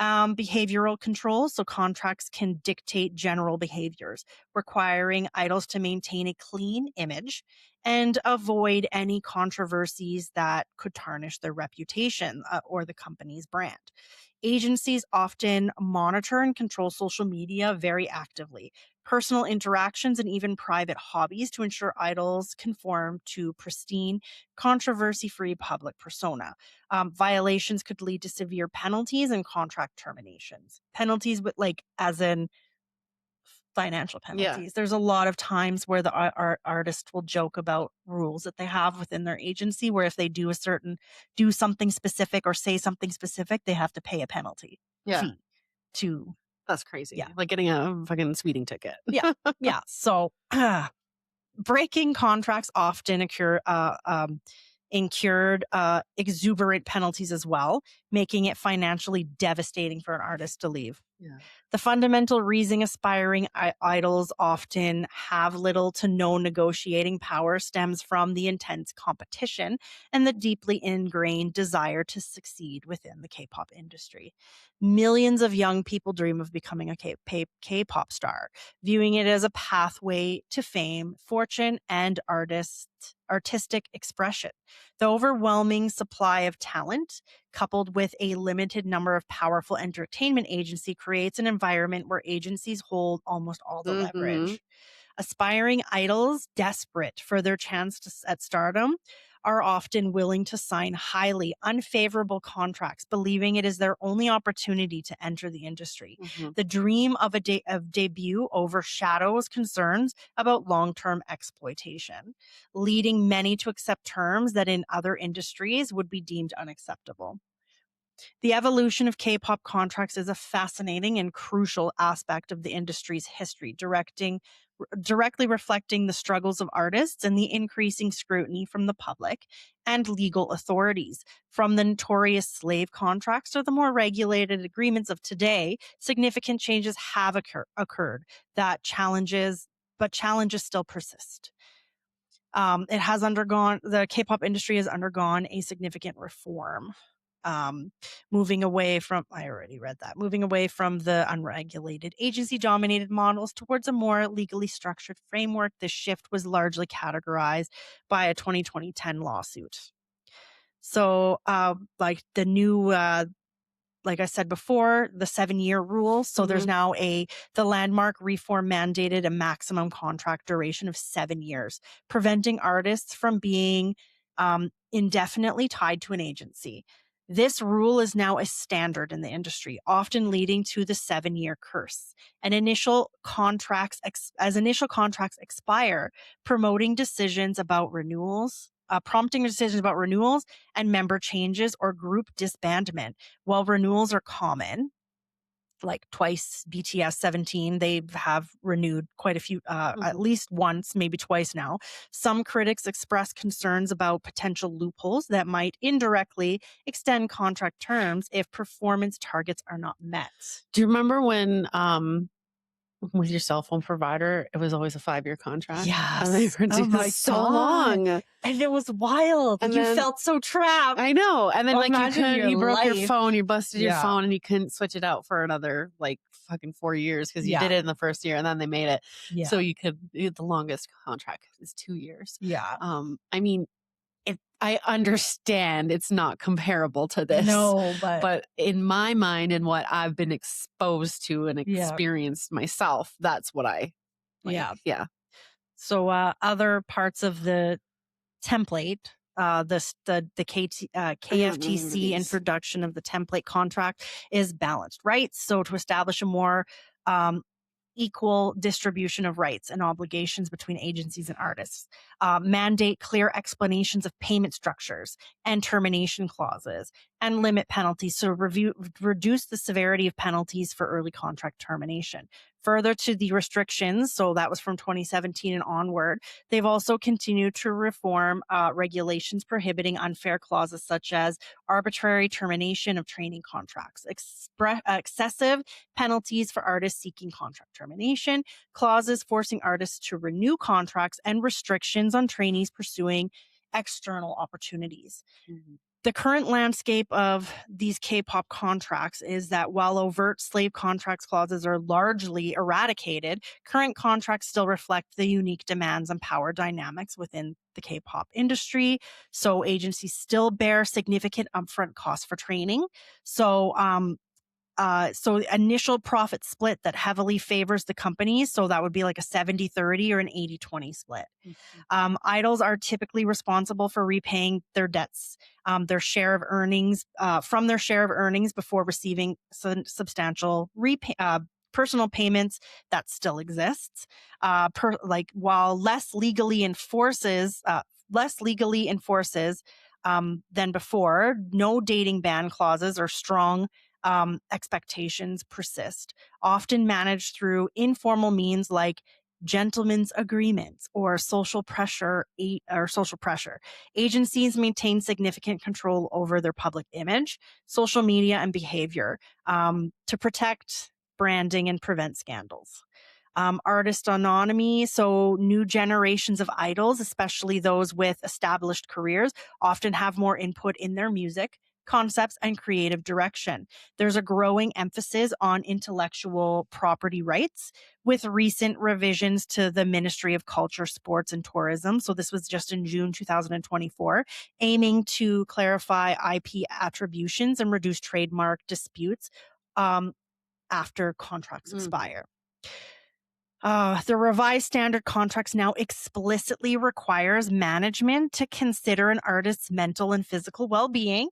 Behavioral control, so contracts can dictate general behaviors, requiring idols to maintain a clean image and avoid any controversies that could tarnish their reputation or the company's brand. Agencies often monitor and control social media very actively, personal interactions, and even private hobbies to ensure idols conform to pristine, controversy free public persona. Violations could lead to severe penalties and contract terminations. Penalties, with as in financial penalties. There's a lot of times where the artist will joke about rules that they have within their agency, where if they do something specific or say something specific, they have to pay a penalty fee to. That's crazy. Yeah. Like getting a fucking speeding ticket. Yeah. So breaking contracts often incurred exuberant penalties as well, making it financially devastating for an artist to leave. Yeah. The fundamental reason aspiring idols often have little to no negotiating power stems from the intense competition and the deeply ingrained desire to succeed within the K-pop industry. Millions of young people dream of becoming a K-pop star, viewing it as a pathway to fame, fortune, and artistic expression. The overwhelming supply of talent, coupled with a limited number of powerful entertainment agencies, creates an environment where agencies hold almost all the leverage. Aspiring idols, desperate for their chance at stardom, are often willing to sign highly unfavorable contracts, believing it is their only opportunity to enter the industry. The dream of debut overshadows concerns about long-term exploitation, leading many to accept terms that in other industries would be deemed unacceptable. The evolution of K-pop contracts is a fascinating and crucial aspect of the industry's history, directly reflecting the struggles of artists and the increasing scrutiny from the public and legal authorities. From the notorious slave contracts to the more regulated agreements of today, significant changes have occurred but challenges still persist. The K-pop industry has undergone a significant reform. Moving away from the unregulated agency-dominated models towards a more legally structured framework. This shift was largely categorized by a 2010 lawsuit. So, the new, like I said before, the 7-year rule. So there's now the landmark reform mandated a maximum contract duration of 7 years, preventing artists from being indefinitely tied to an agency. This rule is now a standard in the industry, often leading to the 7-year curse. And initial contracts expire, prompting decisions about renewals and member changes or group disbandment. While renewals are common, like twice, BTS 17, they have renewed quite a few, at least once, maybe twice now. Some critics express concerns about potential loopholes that might indirectly extend contract terms if performance targets are not met. Do you remember when with your cell phone provider, it was always a 5-year contract? Yes. And they were doing so long. And it was wild. And you felt so trapped. I know. And then you broke your life. phone, you busted your phone, and you couldn't switch it out for another fucking 4 years because you did it in the first year and then they made it. Yeah. So the longest contract is 2 years. Yeah. I mean, I understand it's not comparable to this. No, but in my mind and what I've been exposed to and experienced myself, that's what I like. Yeah. So other parts of the template, the KFTC introduction of the template contract is balanced, right? So to establish a more equal distribution of rights and obligations between agencies and artists, mandate clear explanations of payment structures and termination clauses, and limit penalties to reduce the severity of penalties for early contract termination. Further to the restrictions, so that was from 2017 and onward, they've also continued to reform regulations prohibiting unfair clauses such as arbitrary termination of trainee contracts, excessive penalties for artists seeking contract termination, clauses forcing artists to renew contracts, and restrictions on trainees pursuing external opportunities. The current landscape of these K-pop contracts is that while overt slave contracts clauses are largely eradicated, current contracts still reflect the unique demands and power dynamics within the K-pop industry. So agencies still bear significant upfront costs for training. So initial profit split that heavily favors the companies. So that would be like a 70-30 or an 80-20 split. Idols are typically responsible for repaying their debts, their share of earnings, from their share of earnings before receiving substantial personal payments. That still exists. While less legally enforces than before, no dating ban clauses or strong expectations persist, often managed through informal means like gentlemen's agreements or social pressure. Agencies maintain significant control over their public image, social media, and behavior to protect branding and prevent scandals. Artist autonomy. So new generations of idols, especially those with established careers, often have more input in their music, concepts, and creative direction. There's a growing emphasis on intellectual property rights with recent revisions to the Ministry of Culture, Sports, and Tourism. So this was just in June 2024, aiming to clarify IP attributions and reduce trademark disputes after contracts expire. The revised standard contracts now explicitly requires management to consider an artist's mental and physical well-being.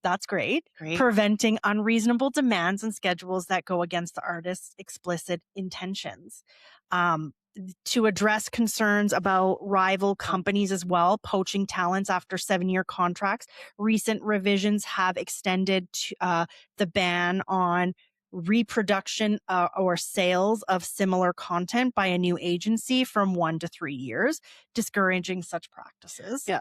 That's great. Preventing unreasonable demands and schedules that go against the artist's explicit intentions. To address concerns about rival companies as well, poaching talents after 7-year contracts, recent revisions have extended the ban on reproduction or sales of similar content by a new agency from 1 to 3 years, discouraging such practices. Yeah.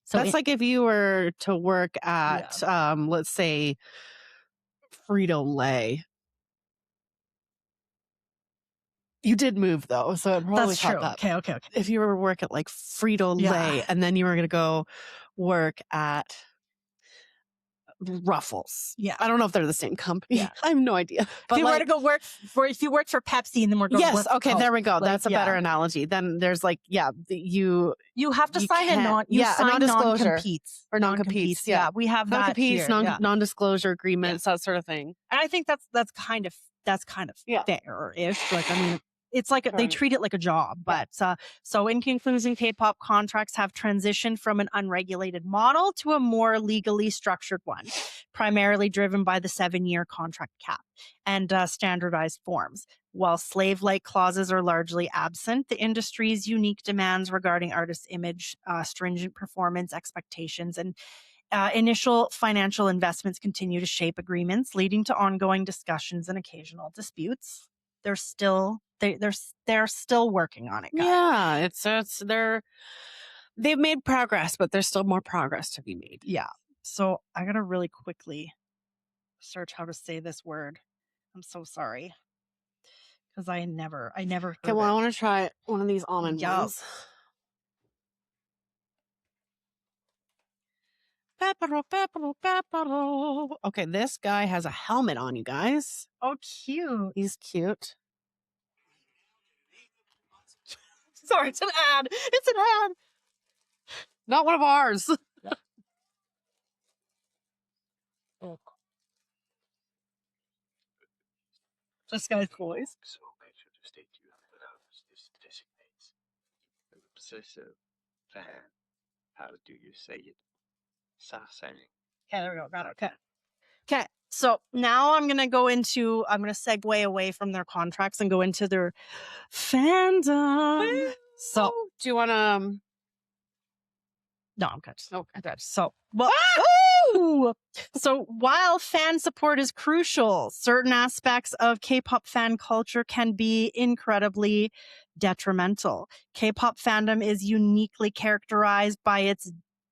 So that's like if you were to work at, let's say, Frito-Lay. You did move though, so it probably that's true. That. Okay. If you were to work at like Frito-Lay and then you were going to go work at Ruffles. Yeah. I don't know if they're the same company. Yeah. I have no idea. But if you were to go work if you worked for Pepsi and then we're going to work for Coke, there we go. That's a better analogy. Then there's like, you have to sign a non-disclosure non-competes or non-competes. Yeah. We have non-competes, non-disclosure agreements, that sort of thing. And I think that's kind of fair-ish. Like, I mean, it's like they treat it like a job. But so in conclusion, K-pop contracts have transitioned from an unregulated model to a more legally structured one, primarily driven by the 7-year contract cap and standardized forms. While slave-like clauses are largely absent, the industry's unique demands regarding artists' image, stringent performance expectations, and initial financial investments continue to shape agreements, leading to ongoing discussions and occasional disputes. They're still working on it, guys. Yeah, they've made progress, but there's still more progress to be made. Yeah. So I gotta really quickly search how to say this word. I'm so sorry. Because I never heard Okay, well, I want to try one of these almond ones. Okay, this guy has a helmet on, you guys. Oh, cute. He's cute. Sorry, it's an ad. Not one of ours. Oh. This guy's voice. So make sure to state you have this designates a possessive fan. How do you say it? Sassing. Okay, there we go. Got it. Okay. So now I'm going to segue away from their contracts and go into their fandom. So do you want to... No, I'm good. Okay. Good. So, so while fan support is crucial, certain aspects of K-pop fan culture can be incredibly detrimental. K-pop fandom is uniquely characterized by its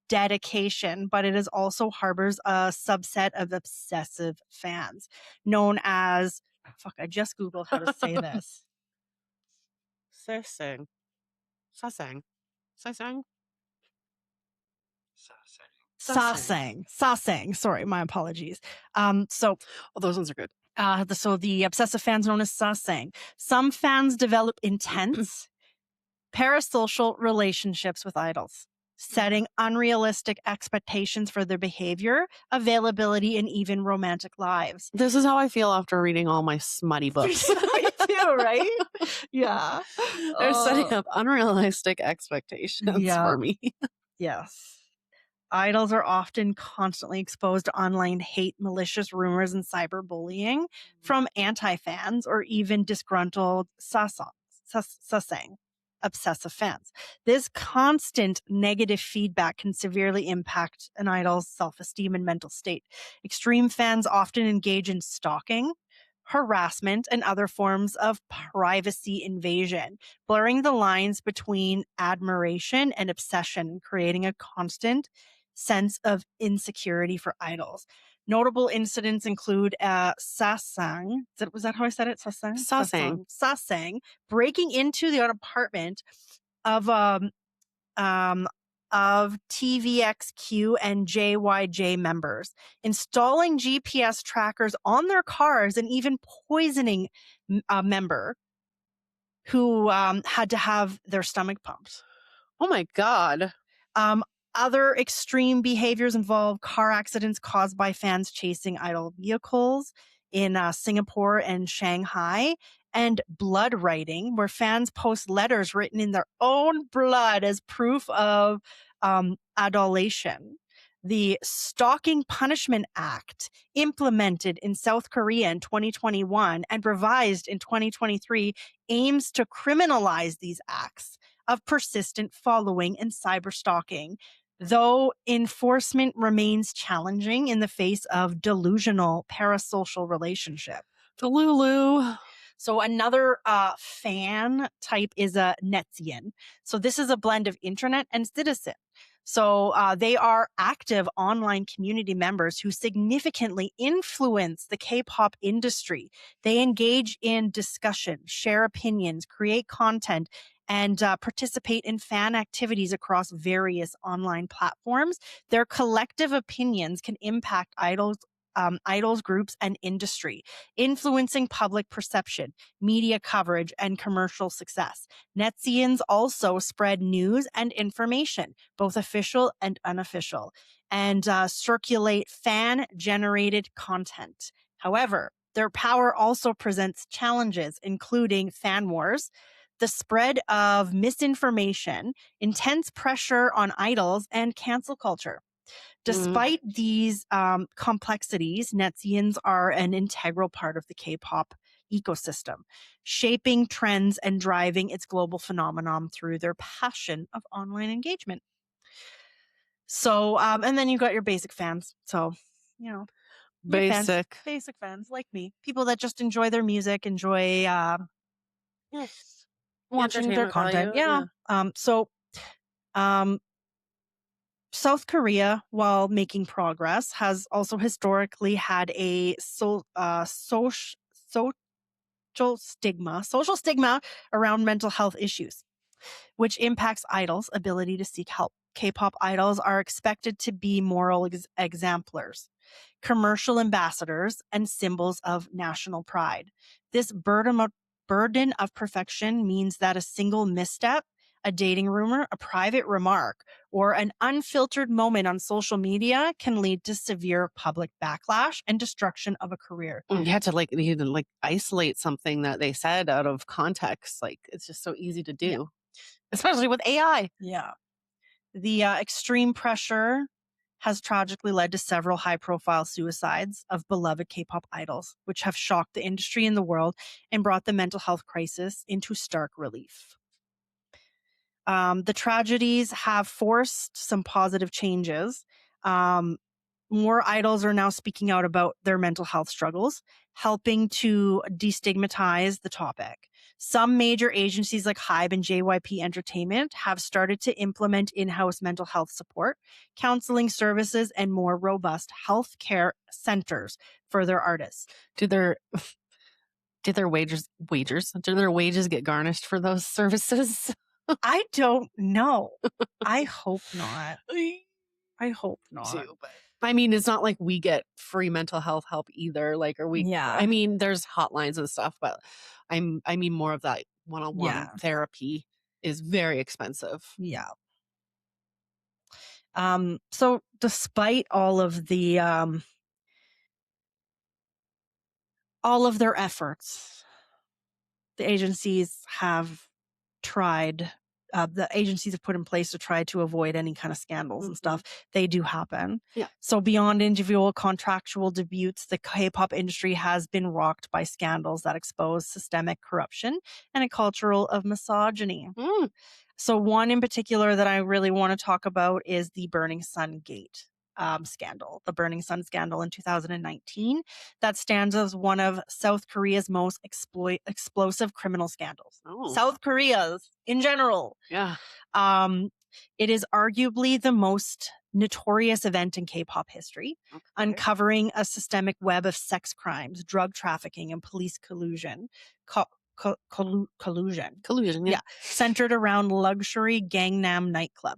dedication, but it is also harbors a subset of obsessive fans known as, I just Googled how to say this. Sassing. Sasang. Sorry, my apologies. So those ones are good. So the obsessive fans known as sasang. Some fans develop intense parasocial relationships with idols, setting unrealistic expectations for their behavior, availability, and even romantic lives. This is how I feel after reading all my smutty books. Me too, right? Yeah. They're setting up unrealistic expectations for me. Yes. Idols are often constantly exposed to online hate, malicious rumors, and cyberbullying from anti-fans or even disgruntled sasang, obsessive fans. This constant negative feedback can severely impact an idol's self-esteem and mental state. Extreme fans often engage in stalking, harassment, and other forms of privacy invasion, blurring the lines between admiration and obsession, creating a constant sense of insecurity for idols. Notable incidents include Sasang. Was that how I said it? Sasang breaking into the apartment of TVXQ and JYJ members, installing GPS trackers on their cars, and even poisoning a member who had to have their stomach pumped. Oh my God. Other extreme behaviors involve car accidents caused by fans chasing idol vehicles in Singapore and Shanghai, and blood writing, where fans post letters written in their own blood as proof of adulation. The Stalking Punishment Act, implemented in South Korea in 2021 and revised in 2023, aims to criminalize these acts of persistent following and cyberstalking, though enforcement remains challenging in the face of delusional parasocial relationship. Delulu. So another fan type is a netizens. So this is a blend of internet and citizen. So they are active online community members who significantly influence the K-pop industry. They engage in discussion, share opinions, create content, and participate in fan activities across various online platforms. Their collective opinions can impact idols, groups, and industry, influencing public perception, media coverage, and commercial success. Netizens also spread news and information, both official and unofficial, and circulate fan-generated content. However, their power also presents challenges, including fan wars, the spread of misinformation, intense pressure on idols, and cancel culture. Despite these complexities, netizens are an integral part of the K-pop ecosystem, shaping trends and driving its global phenomenon through their passion of online engagement. So, and then you got your basic fans. So, basic fans like me, people that just enjoy their music, enjoy watching their content. South Korea, while making progress, has also historically had a social stigma around mental health issues, which impacts idols' ability to seek help. K-pop idols are expected to be moral exemplars, commercial ambassadors, and symbols of national pride. This burden of perfection means that a single misstep, a dating rumor, a private remark, or an unfiltered moment on social media can lead to severe public backlash and destruction of a career. You had to isolate something that they said out of context. It's just so easy to do, especially with AI. Yeah. The extreme pressure has tragically led to several high-profile suicides of beloved K-pop idols, which have shocked the industry and the world and brought the mental health crisis into stark relief. The tragedies have forced some positive changes. More idols are now speaking out about their mental health struggles, helping to destigmatize the topic. Some major agencies like HYBE and JYP Entertainment have started to implement in-house mental health support, counseling services, and more robust healthcare centers for their artists. Did their wages get garnished for those services? I don't know. I hope not. I hope not. too, but I mean, it's not like we get free mental health help either. Like, Yeah. I mean, there's hotlines and stuff, but I mean more of that one-on-one Yeah. therapy is very expensive. Yeah. So despite all of their efforts, the agencies have put in place to try to avoid any kind of scandals and stuff. They do happen. Yeah. So beyond individual contractual disputes, the K-pop industry has been rocked by scandals that expose systemic corruption and a culture of misogyny. So one in particular that I really want to talk about is the Burning Sun Gate scandal, the Burning Sun scandal in 2019. That stands as one of South Korea's most explosive criminal scandals. South Korea's in general. Yeah. It is arguably the most notorious event in K-pop history, uncovering a systemic web of sex crimes, drug trafficking, and police collusion. Collusion, yeah. Centered around a luxury Gangnam nightclub.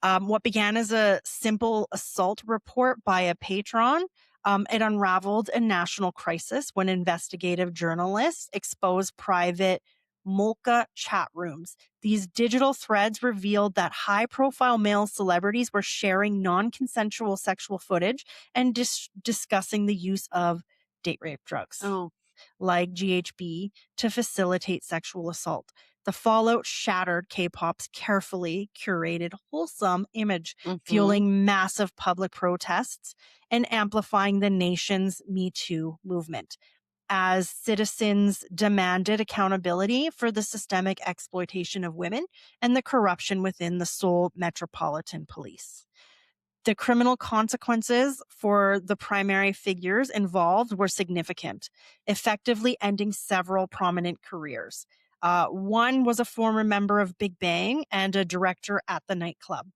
What began as a simple assault report by a patron, it unraveled a national crisis when investigative journalists exposed private Molka chat rooms. These digital threads revealed that high-profile male celebrities were sharing non-consensual sexual footage and discussing the use of date rape drugs, like GHB, to facilitate sexual assault. The fallout shattered K-pop's carefully curated, wholesome image, fueling massive public protests and amplifying the nation's Me Too movement, as citizens demanded accountability for the systemic exploitation of women and the corruption within the Seoul Metropolitan Police. The criminal consequences for the primary figures involved were significant, effectively ending several prominent careers. One was a former member of Big Bang and a director at the nightclub.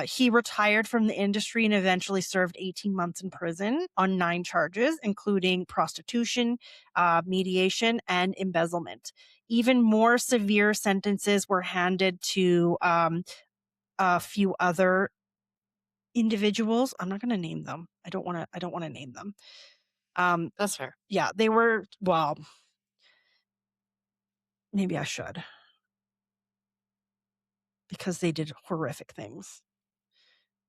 He retired from the industry and eventually served 18 months in prison on 9 charges, including prostitution, mediation, and embezzlement. Even more severe sentences were handed to a few other individuals. I'm not going to name them. I don't want to name them. That's fair. Yeah, they were, well, maybe I should, because they did horrific things.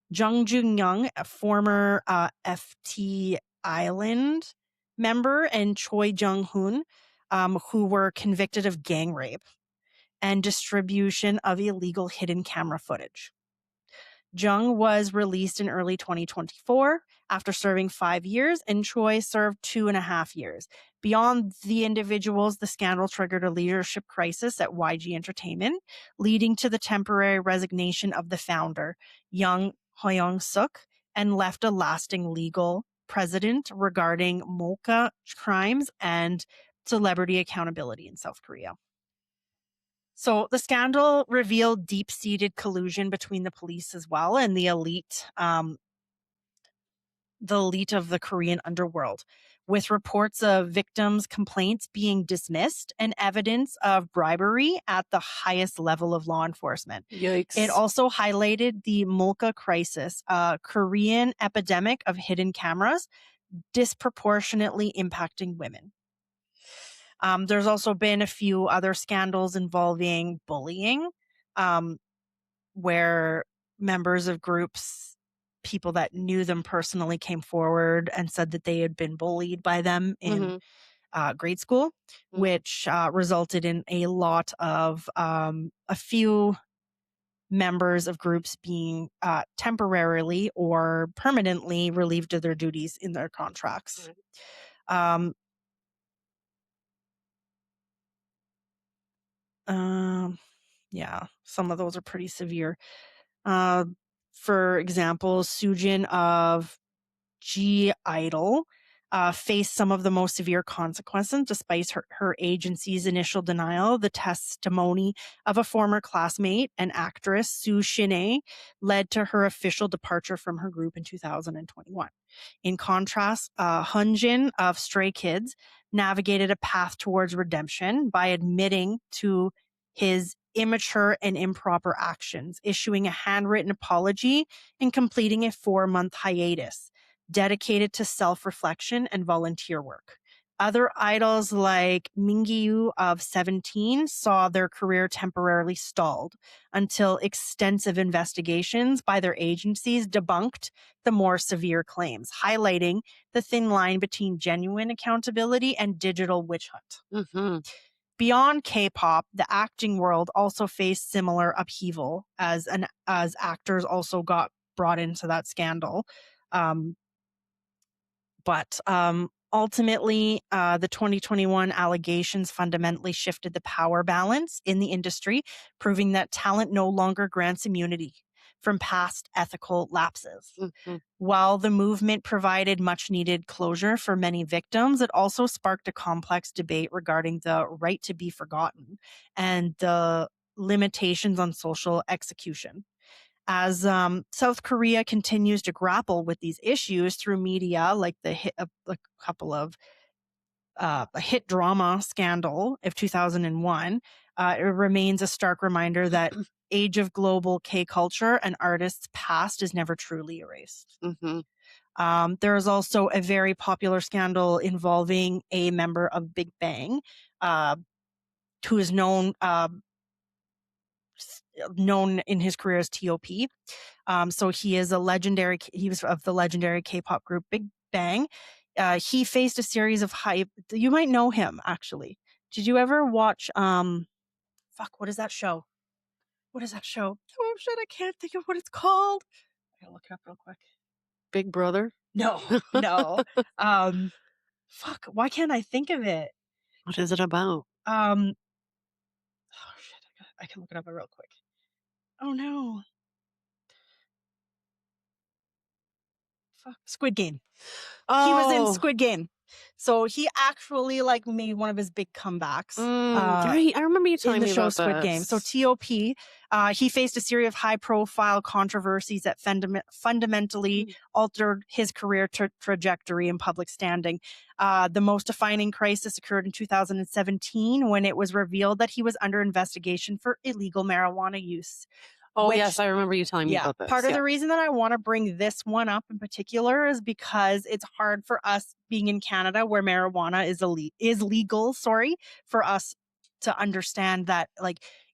Jung Jun-young, a former FT Island member, and Choi Jung-hoon, who were convicted of gang rape and distribution of illegal hidden camera footage. Jung was released in early 2024 after serving 5 years, and Choi served 2.5 years. Beyond the individuals, the scandal triggered a leadership crisis at YG Entertainment, leading to the temporary resignation of the founder, Young Hoyong-suk, and left a lasting legal precedent regarding Molka crimes and celebrity accountability in South Korea. So the scandal revealed deep-seated collusion between the police as well and the elite of the Korean underworld, with reports of victims' complaints being dismissed and evidence of bribery at the highest level of law enforcement. Yikes. It also highlighted the Molka crisis, a Korean epidemic of hidden cameras disproportionately impacting women. There's also been a few other scandals involving bullying, where members of groups, people that knew them personally, came forward and said that they had been bullied by them in grade school, which resulted in a lot of a few members of groups being temporarily or permanently relieved of their duties in their contracts. Yeah, some of those are pretty severe. For example, Sujin of G Idol faced some of the most severe consequences despite her agency's initial denial. The testimony of a former classmate and actress, Soo Shin-ae, led to her official departure from her group in 2021. In contrast, Hunjin of Stray Kids navigated a path towards redemption by admitting to his immature and improper actions, issuing a handwritten apology and completing a 4-month hiatus dedicated to self-reflection and volunteer work. Other idols like Mingyu of 17 saw their career temporarily stalled until extensive investigations by their agencies debunked the more severe claims, highlighting the thin line between genuine accountability and digital witch hunt. Mm-hmm. Beyond K-pop, the acting world also faced similar upheaval as actors also got brought into that scandal. But ultimately, the 2021 allegations fundamentally shifted the power balance in the industry, proving that talent no longer grants immunity from past ethical lapses. Mm-hmm. While the movement provided much needed closure for many victims, it also sparked a complex debate regarding the right to be forgotten and the limitations on social execution. As South Korea continues to grapple with these issues through media, like a hit drama scandal of 2001, it remains a stark reminder that age of global K culture and artists' past is never truly erased. Mm-hmm. There is also a very popular scandal involving a member of Big Bang, who is known in his career as T.O.P. So he is he was of the legendary K-pop group Big Bang. He faced a series of hype. You might know him, actually. Did you ever watch, what is that show? What is that show? Oh shit, I can't think of what it's called. I gotta look it up real quick. Big Brother? No. Why can't I think of it? What is it about? Oh shit, I can look it up real quick. Oh no. Squid Game. Oh. He was in Squid Game. So he actually made one of his big comebacks. Right. I remember you telling me about the show Squid Game. So T.O.P. He faced a series of high-profile controversies that fundamentally altered his career trajectory and public standing. The most defining crisis occurred in 2017 when it was revealed that he was under investigation for illegal marijuana use. Oh, yes, I remember you telling me about this. Part of the reason that I want to bring this one up in particular is because it's hard for us being in Canada where marijuana is legal, for us to understand that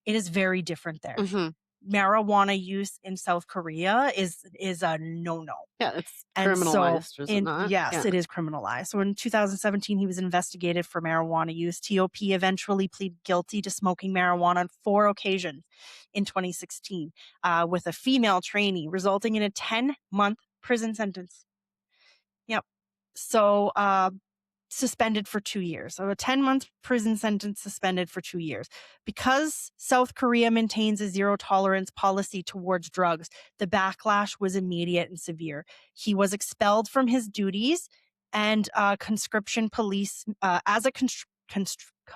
it is very different there. Mm-hmm. Marijuana use in South Korea is a no-no. Yeah, it's criminalized, is it not? Yes, it is criminalized. So in 2017, he was investigated for marijuana use. T.O.P. eventually pleaded guilty to smoking marijuana on 4 occasions in 2016 with a female trainee, resulting in a 10-month prison sentence. Yep. So suspended for 2 years. So a 10-month prison sentence, suspended for 2 years. Because South Korea maintains a zero tolerance policy towards drugs, the backlash was immediate and severe. He was expelled from his duties and conscription police as a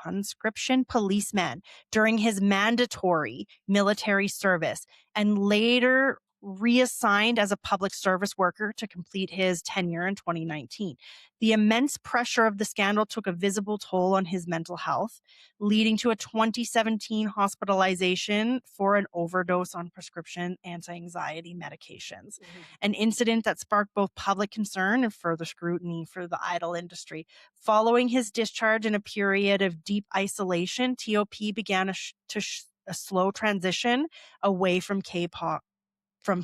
conscription policeman during his mandatory military service, and later reassigned as a public service worker to complete his tenure in 2019. The immense pressure of the scandal took a visible toll on his mental health, leading to a 2017 hospitalization for an overdose on prescription anti-anxiety medications, an incident that sparked both public concern and further scrutiny for the idol industry. Following his discharge in a period of deep isolation, T.O.P. began a slow transition away from K-pop. From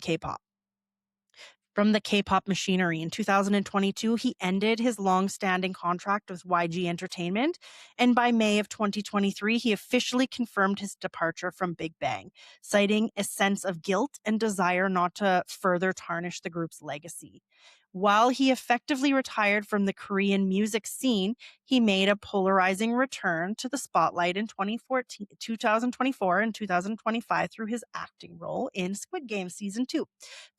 the K-pop machinery. In 2022, he ended his long-standing contract with YG Entertainment, and by May of 2023, he officially confirmed his departure from Big Bang, citing a sense of guilt and desire not to further tarnish the group's legacy. While he effectively retired from the Korean music scene, he made a polarizing return to the spotlight in 2024 and 2025 through his acting role in Squid Game Season 2,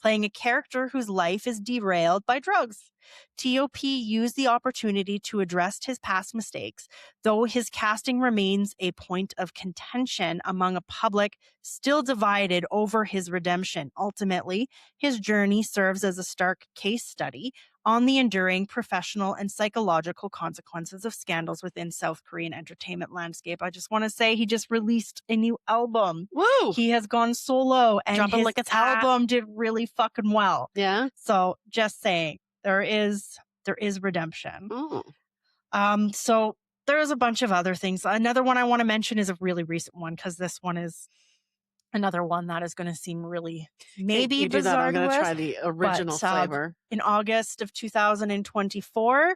playing a character whose life is derailed by drugs. T.O.P. used the opportunity to address his past mistakes, though his casting remains a point of contention among a public still divided over his redemption. Ultimately, his journey serves as a stark case study on the enduring professional and psychological consequences of scandals within South Korean entertainment landscape. I just want to say he just released a new album. Woo! He has gone solo, and Dropping his like it's hot. album did really fucking well. Yeah. So just saying, there is redemption. Oh. So there's a bunch of other things. Another one I want to mention is a really recent one, because this one is another one that is going to seem really maybe you do that, bizarre I'm to going to us. try the original flavor. In August of 2024,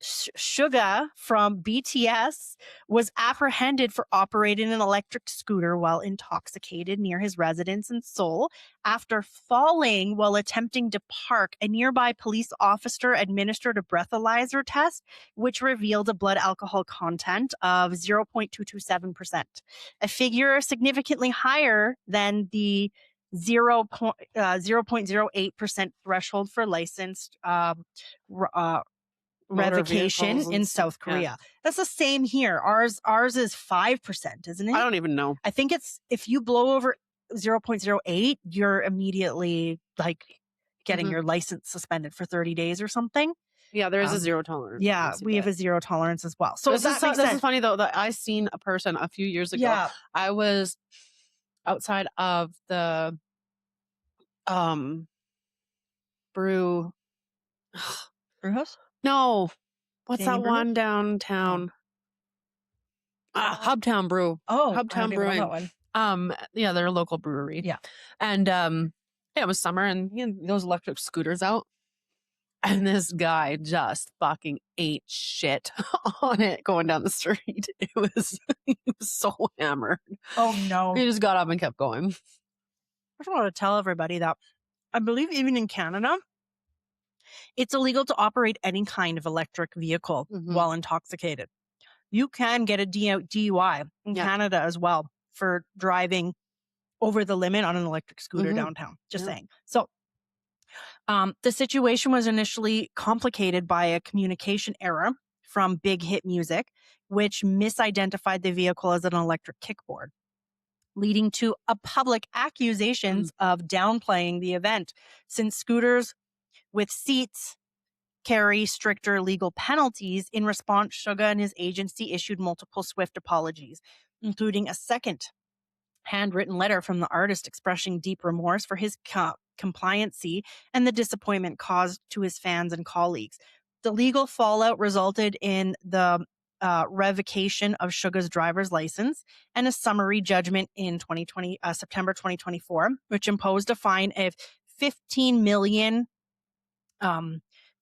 Suga from BTS was apprehended for operating an electric scooter while intoxicated near his residence in Seoul after falling while attempting to park. A nearby police officer administered a breathalyzer test, which revealed a blood alcohol content of 0.227%, a figure significantly higher than the 0.08% threshold for licensed revocation in South Korea. Yeah. That's the same here. Ours is 5%, isn't it? I don't even know. I think it's, if you blow over 0.08, you're immediately like getting your license suspended for 30 days or something. Yeah, there is a zero tolerance. Yeah, we have a zero tolerance as well. So this is funny though, that I seen a person a few years ago. Yeah. I was outside of the brew house? No. What's Danny that Brew? one downtown? Hubtown Brew. Oh, Hubtown Brewing. that one. Yeah, they're a local brewery. Yeah. And yeah, it was summer, and those electric scooters out. And this guy just fucking ate shit on it going down the street. He was so hammered. Oh no. He just got up and kept going. I just want to tell everybody that I believe even in Canada, it's illegal to operate any kind of electric vehicle while intoxicated. You can get a DUI in Canada as well for driving over the limit on an electric scooter downtown. Just saying. So the situation was initially complicated by a communication error from Big Hit Music, which misidentified the vehicle as an electric kickboard, leading to a public accusations of downplaying the event, since scooters with seats carry stricter legal penalties. In response, Suga and his agency issued multiple swift apologies, including a second handwritten letter from the artist expressing deep remorse for his compliancy and the disappointment caused to his fans and colleagues. The legal fallout resulted in the revocation of Suga's driver's license and a summary judgment in September 2024, which imposed a fine of 15 million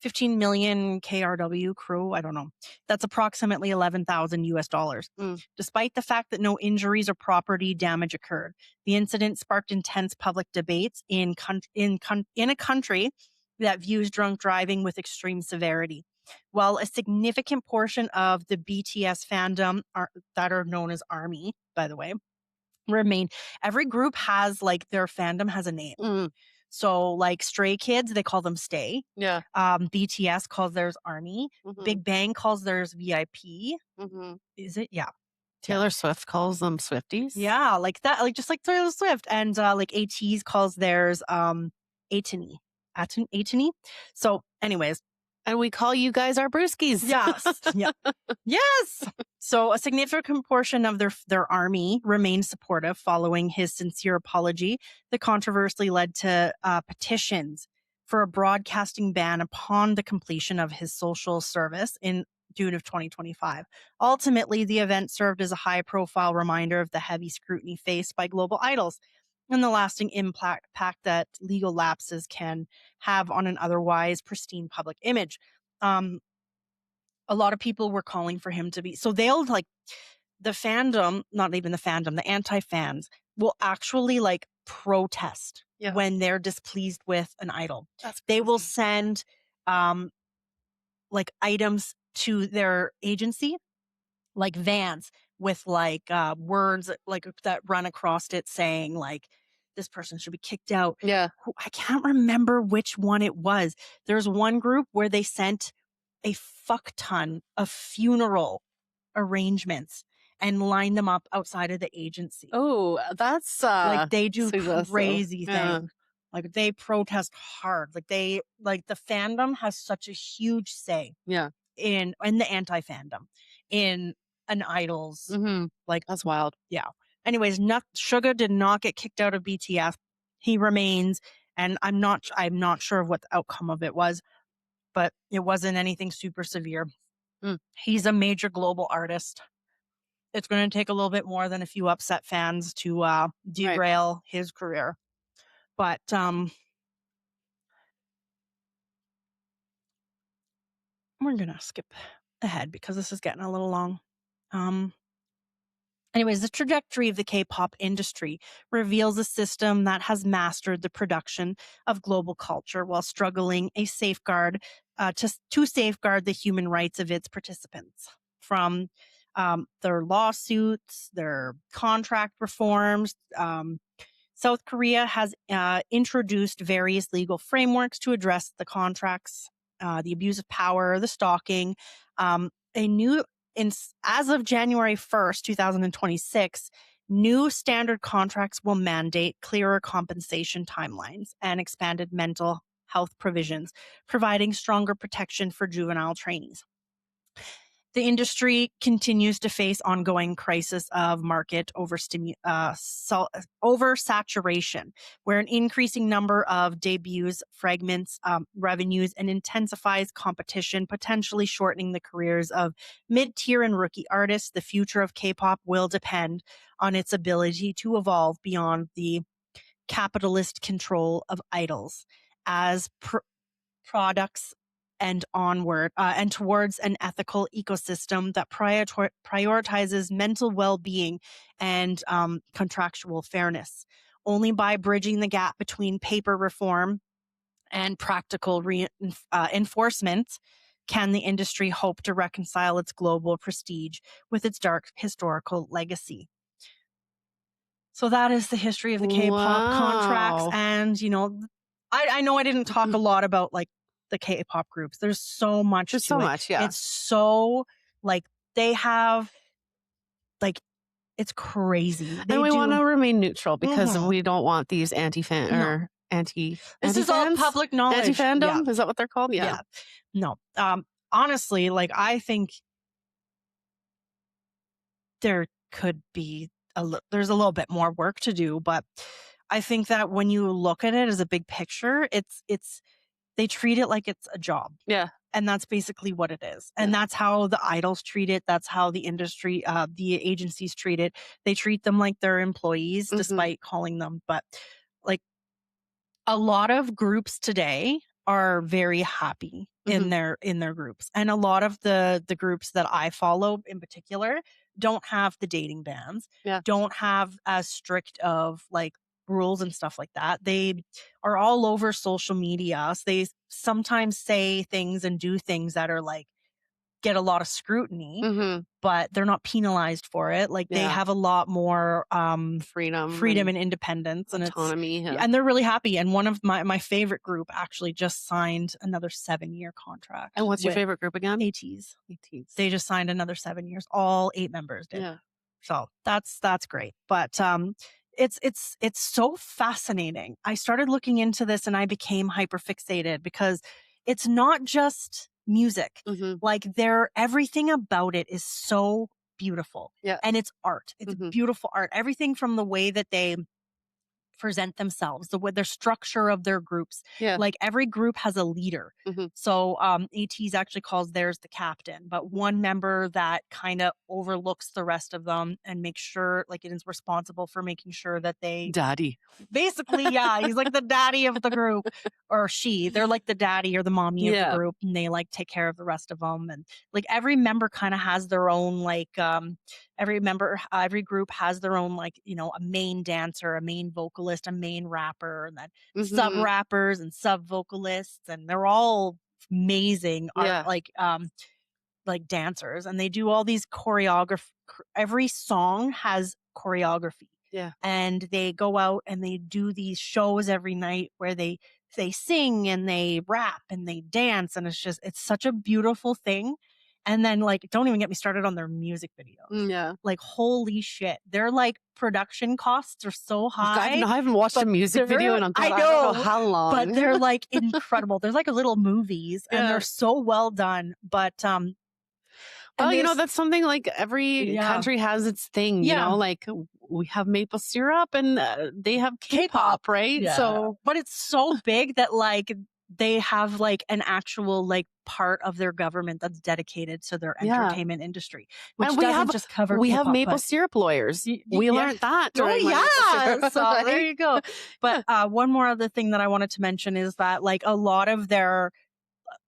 KRW crew. I don't know. That's approximately $11,000. Despite the fact that no injuries or property damage occurred, the incident sparked intense public debates in a country that views drunk driving with extreme severity. While a significant portion of the BTS fandom that are known as ARMY, by the way, remain. Every group has their fandom has a name. So like Stray Kids, they call them Stay. Yeah. BTS calls theirs ARMY. Big Bang calls theirs VIP. Is it? Yeah. Taylor Swift calls them Swifties. Yeah, like that, just like Taylor Swift. And like ATEEZ calls theirs Atini. So anyways. And we call you guys our brewskis. Yes. Yeah. Yes. So a significant portion of their ARMY remained supportive following his sincere apology. The controversy led to petitions for a broadcasting ban upon the completion of his social service in June of 2025. Ultimately, the event served as a high-profile reminder of the heavy scrutiny faced by global idols and the lasting impact that legal lapses can have on an otherwise pristine public image. A lot of people were calling for him to be, so they'll the fandom, not even the fandom, the anti-fans will actually protest when they're displeased with an idol. They will send items to their agency, like vans with words that run across it saying this person should be kicked out. Yeah. I can't remember which one it was. There's one group where they sent a fuck ton of funeral arrangements and lined them up outside of the agency. Oh, that's they do crazy things. Like they protest hard. Like the fandom has such a huge say Yeah. in the anti-fandom in an idol's like That's wild. yeah. Anyways, Suga did not get kicked out of BTS. He remains, and I'm not sure of what the outcome of it was, but it wasn't anything super severe. He's a major global artist. It's going to take a little bit more than a few upset fans to derail his career. But we're going to skip ahead because this is getting a little long. Anyways, the trajectory of the K-pop industry reveals a system that has mastered the production of global culture while struggling to safeguard the human rights of its participants. From their lawsuits, their contract reforms, South Korea has introduced various legal frameworks to address the contracts, the abuse of power, the stalking. As of January 1st, 2026, new standard contracts will mandate clearer compensation timelines and expanded mental health provisions, providing stronger protection for juvenile trainees. The industry continues to face ongoing crisis of market oversaturation, where an increasing number of debuts fragments revenues and intensifies competition, potentially shortening the careers of mid-tier and rookie artists. The future of K-pop will depend on its ability to evolve beyond the capitalist control of idols as products and onward and towards an ethical ecosystem that prioritizes mental well-being and contractual fairness. Only by bridging the gap between paper reform and practical enforcement can the industry hope to reconcile its global prestige with its dark historical legacy. So that is the history of the K-pop contracts. And, I know I didn't talk a lot about like the K-pop groups. There's so much. There's so much, yeah. It's so like they have like it's crazy. And we want to remain neutral because we don't want these anti-fan or anti. This is all public knowledge. Anti-fandom, is that what they're called? Yeah. No. Honestly, like I think there could be there's a little bit more work to do, but I think that when you look at it as a big picture, they treat it like it's a job. Yeah. And that's basically what it is. And that's how the idols treat it. That's how the industry, the agencies treat it. They treat them like they're employees, despite calling them. But like a lot of groups today are very happy in their groups. And a lot of the groups that I follow in particular don't have the dating bans, don't have as strict of like rules and stuff like that. They are all over social media. So they sometimes say things and do things that are like get a lot of scrutiny, but they're not penalized for it. Like they have a lot more freedom and independence and autonomy. And they're really happy. And one of my favorite group actually just signed another 7-year contract. And what's your favorite group again? ATs. They just signed another 7 years. All 8 members did. Yeah. So that's great. But it's so fascinating. I started looking into this and I became hyperfixated because it's not just music. Like everything about it is so beautiful. Yeah. And it's art. It's beautiful art. Everything from the way that they present themselves, their structure of their groups. Yeah. Like every group has a leader. So ATEEZ actually calls theirs the captain, but one member that kind of overlooks the rest of them and makes sure like it is responsible for making sure that they daddy. Basically, yeah, he's like the daddy of the group, or they're like the daddy or the mommy of the group, and they like take care of the rest of them. And like every member kind of has their own like every group has their own like a main dancer, a main vocalist, a main rapper, and then sub rappers and sub vocalists, and they're all amazing like dancers, and they do all these choreography. Every song has choreography. Yeah. And they go out and they do these shows every night where they sing and they rap and they dance, and it's such a beautiful thing. And then like, don't even get me started on their music videos. Yeah. Like, holy shit. Their like production costs are so high. I haven't watched a music video in I don't know know, how long. but they're like incredible. They're like little movies and they're so well done. But well, you know, that's something like every country has its thing, you know, like we have maple syrup and they have K-pop, right? Yeah. So, but it's so big that like they have like an actual like part of their government that's dedicated to their entertainment industry, which and doesn't just cover we K-pop, have maple syrup lawyers. We learned that. Oh yeah, so right? there you go. But one more other thing that I wanted to mention is that like a lot of their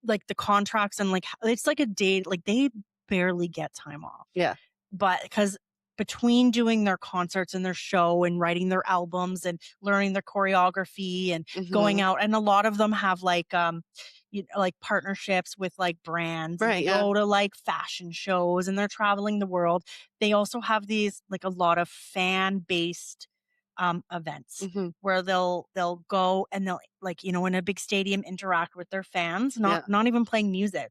like the contracts and like it's like a day, like they barely get time off. Yeah, but because between doing their concerts and their show and writing their albums and learning their choreography and going out, and a lot of them have like like partnerships with like brands, right? Go to like fashion shows and they're traveling the world. They also have these like a lot of fan based events where they'll go and they'll like, you know, in a big stadium interact with their fans, not even playing music.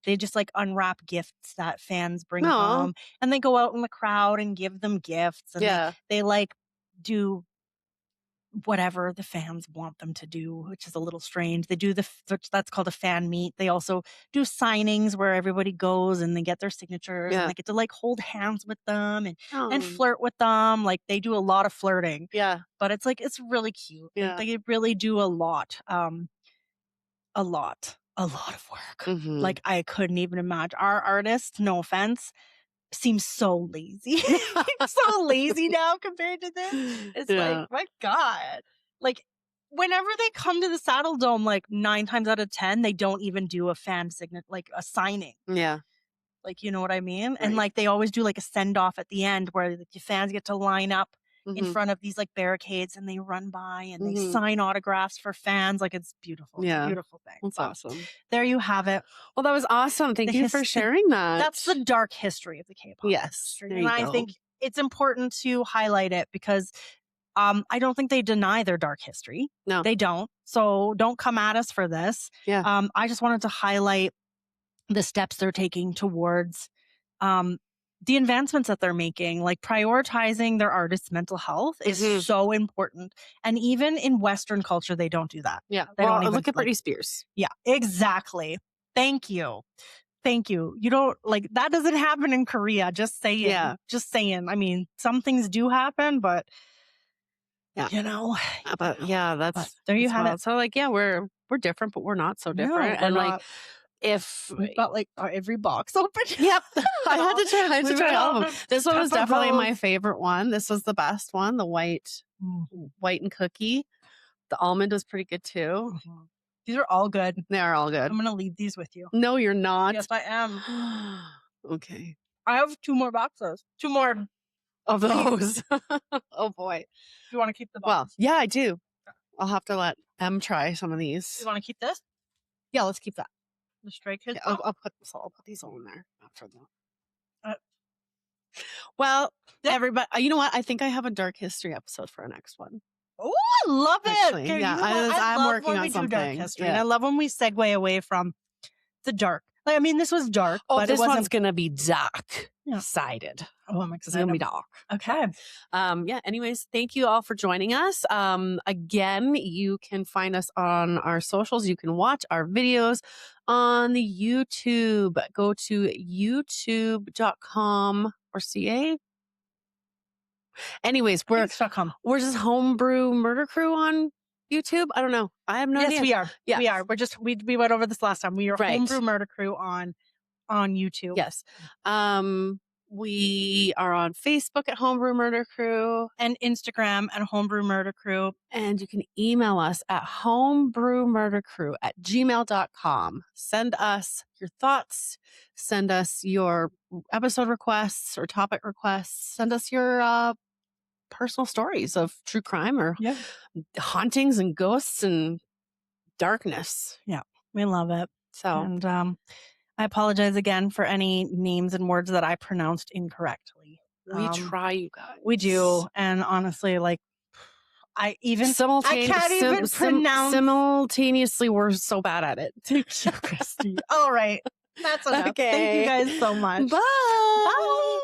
They just like unwrap gifts that fans bring them, and they go out in the crowd and give them gifts, and they like do whatever the fans want them to do, which is a little strange. They do that's called a fan meet. They also do signings where everybody goes and they get their signatures and they get to like hold hands with them and flirt with them. Like they do a lot of flirting. Yeah. But it's like, it's really cute. Yeah. Like, they really do a lot. A lot of work. Like I couldn't even imagine. Our artists, no offense, seems so lazy. So lazy now compared to this. It's like, my God. Like whenever they come to the Saddle Dome, like 9 times out of 10, they don't even do a fan signature, like a signing. Yeah. Like, you know what I mean? Right. And like they always do like a send off at the end where the fans get to line up in front of these like barricades and they run by and they sign autographs for fans. Like it's beautiful. It's a beautiful thing. That's awesome. There you have it. Well, that was awesome. Thank you for sharing that. That's the dark history of the K-pop industry. And I think it's important to highlight it because I don't think they deny their dark history. No. They don't. So don't come at us for this. Yeah. I just wanted to highlight the steps they're taking towards the advancements that they're making, like prioritizing their artists' mental health is so important. And even in Western culture, they don't do that. Yeah. They don't even look at Britney Spears. Yeah, exactly. Thank you. Thank you. You don't like that doesn't happen in Korea. Just saying. Yeah. Just saying. I mean, some things do happen, but you know. But yeah, but there you have it. So like, yeah, we're different, but we're not so different. No, and like not. If we've got like every box open. Yep. I had to try all of them. This one was definitely my favorite one. This was the best one. The white and cookie. The almond was pretty good too. These are all good. They are all good. I'm going to leave these with you. No, you're not. Yes, I am. Okay. I have 2 more boxes. 2 more of those. Oh boy. Do you want to keep the box? Well, yeah, I do. I'll have to let Em try some of these. You want to keep this? Yeah, let's keep that. The Stray Kids. Yeah, I'll put these all in there after that. Well, everybody, you know what? I think I have a dark history episode for our next one. Oh, I love it. Actually, yeah, I'm working on something. Dark history. Yeah. And I love when we segue away from the dark. Like, I mean, this was dark. Oh, but this one's gonna be dark sided. Oh, I'm excited. It's gonna be dark. Okay. Yeah. Anyways, thank you all for joining us. Again, you can find us on our socials. You can watch our videos on the YouTube. Go to youtube.com or CA. Anyways, we're just Homebrew Murder Crew on YouTube. I don't know. I have no idea. Yes, we are. Yeah. We are. We're just we went over this last time. We are Homebrew Murder Crew on YouTube. Yes. We are on Facebook at Homebrew Murder Crew and Instagram at Homebrew Murder Crew. And you can email us at homebrewmurdercrew@gmail.com. Send us your thoughts. Send us your episode requests or topic requests. Send us your personal stories of true crime or hauntings and ghosts and darkness. Yeah, we love it. So, and I apologize again for any names and words that I pronounced incorrectly. We try, you guys. We do. And honestly, like, I can't even pronounce. Simultaneously, we're so bad at it. Thank you, Christy. All right. That's enough. Thank Okay. you guys so much. Bye. Bye.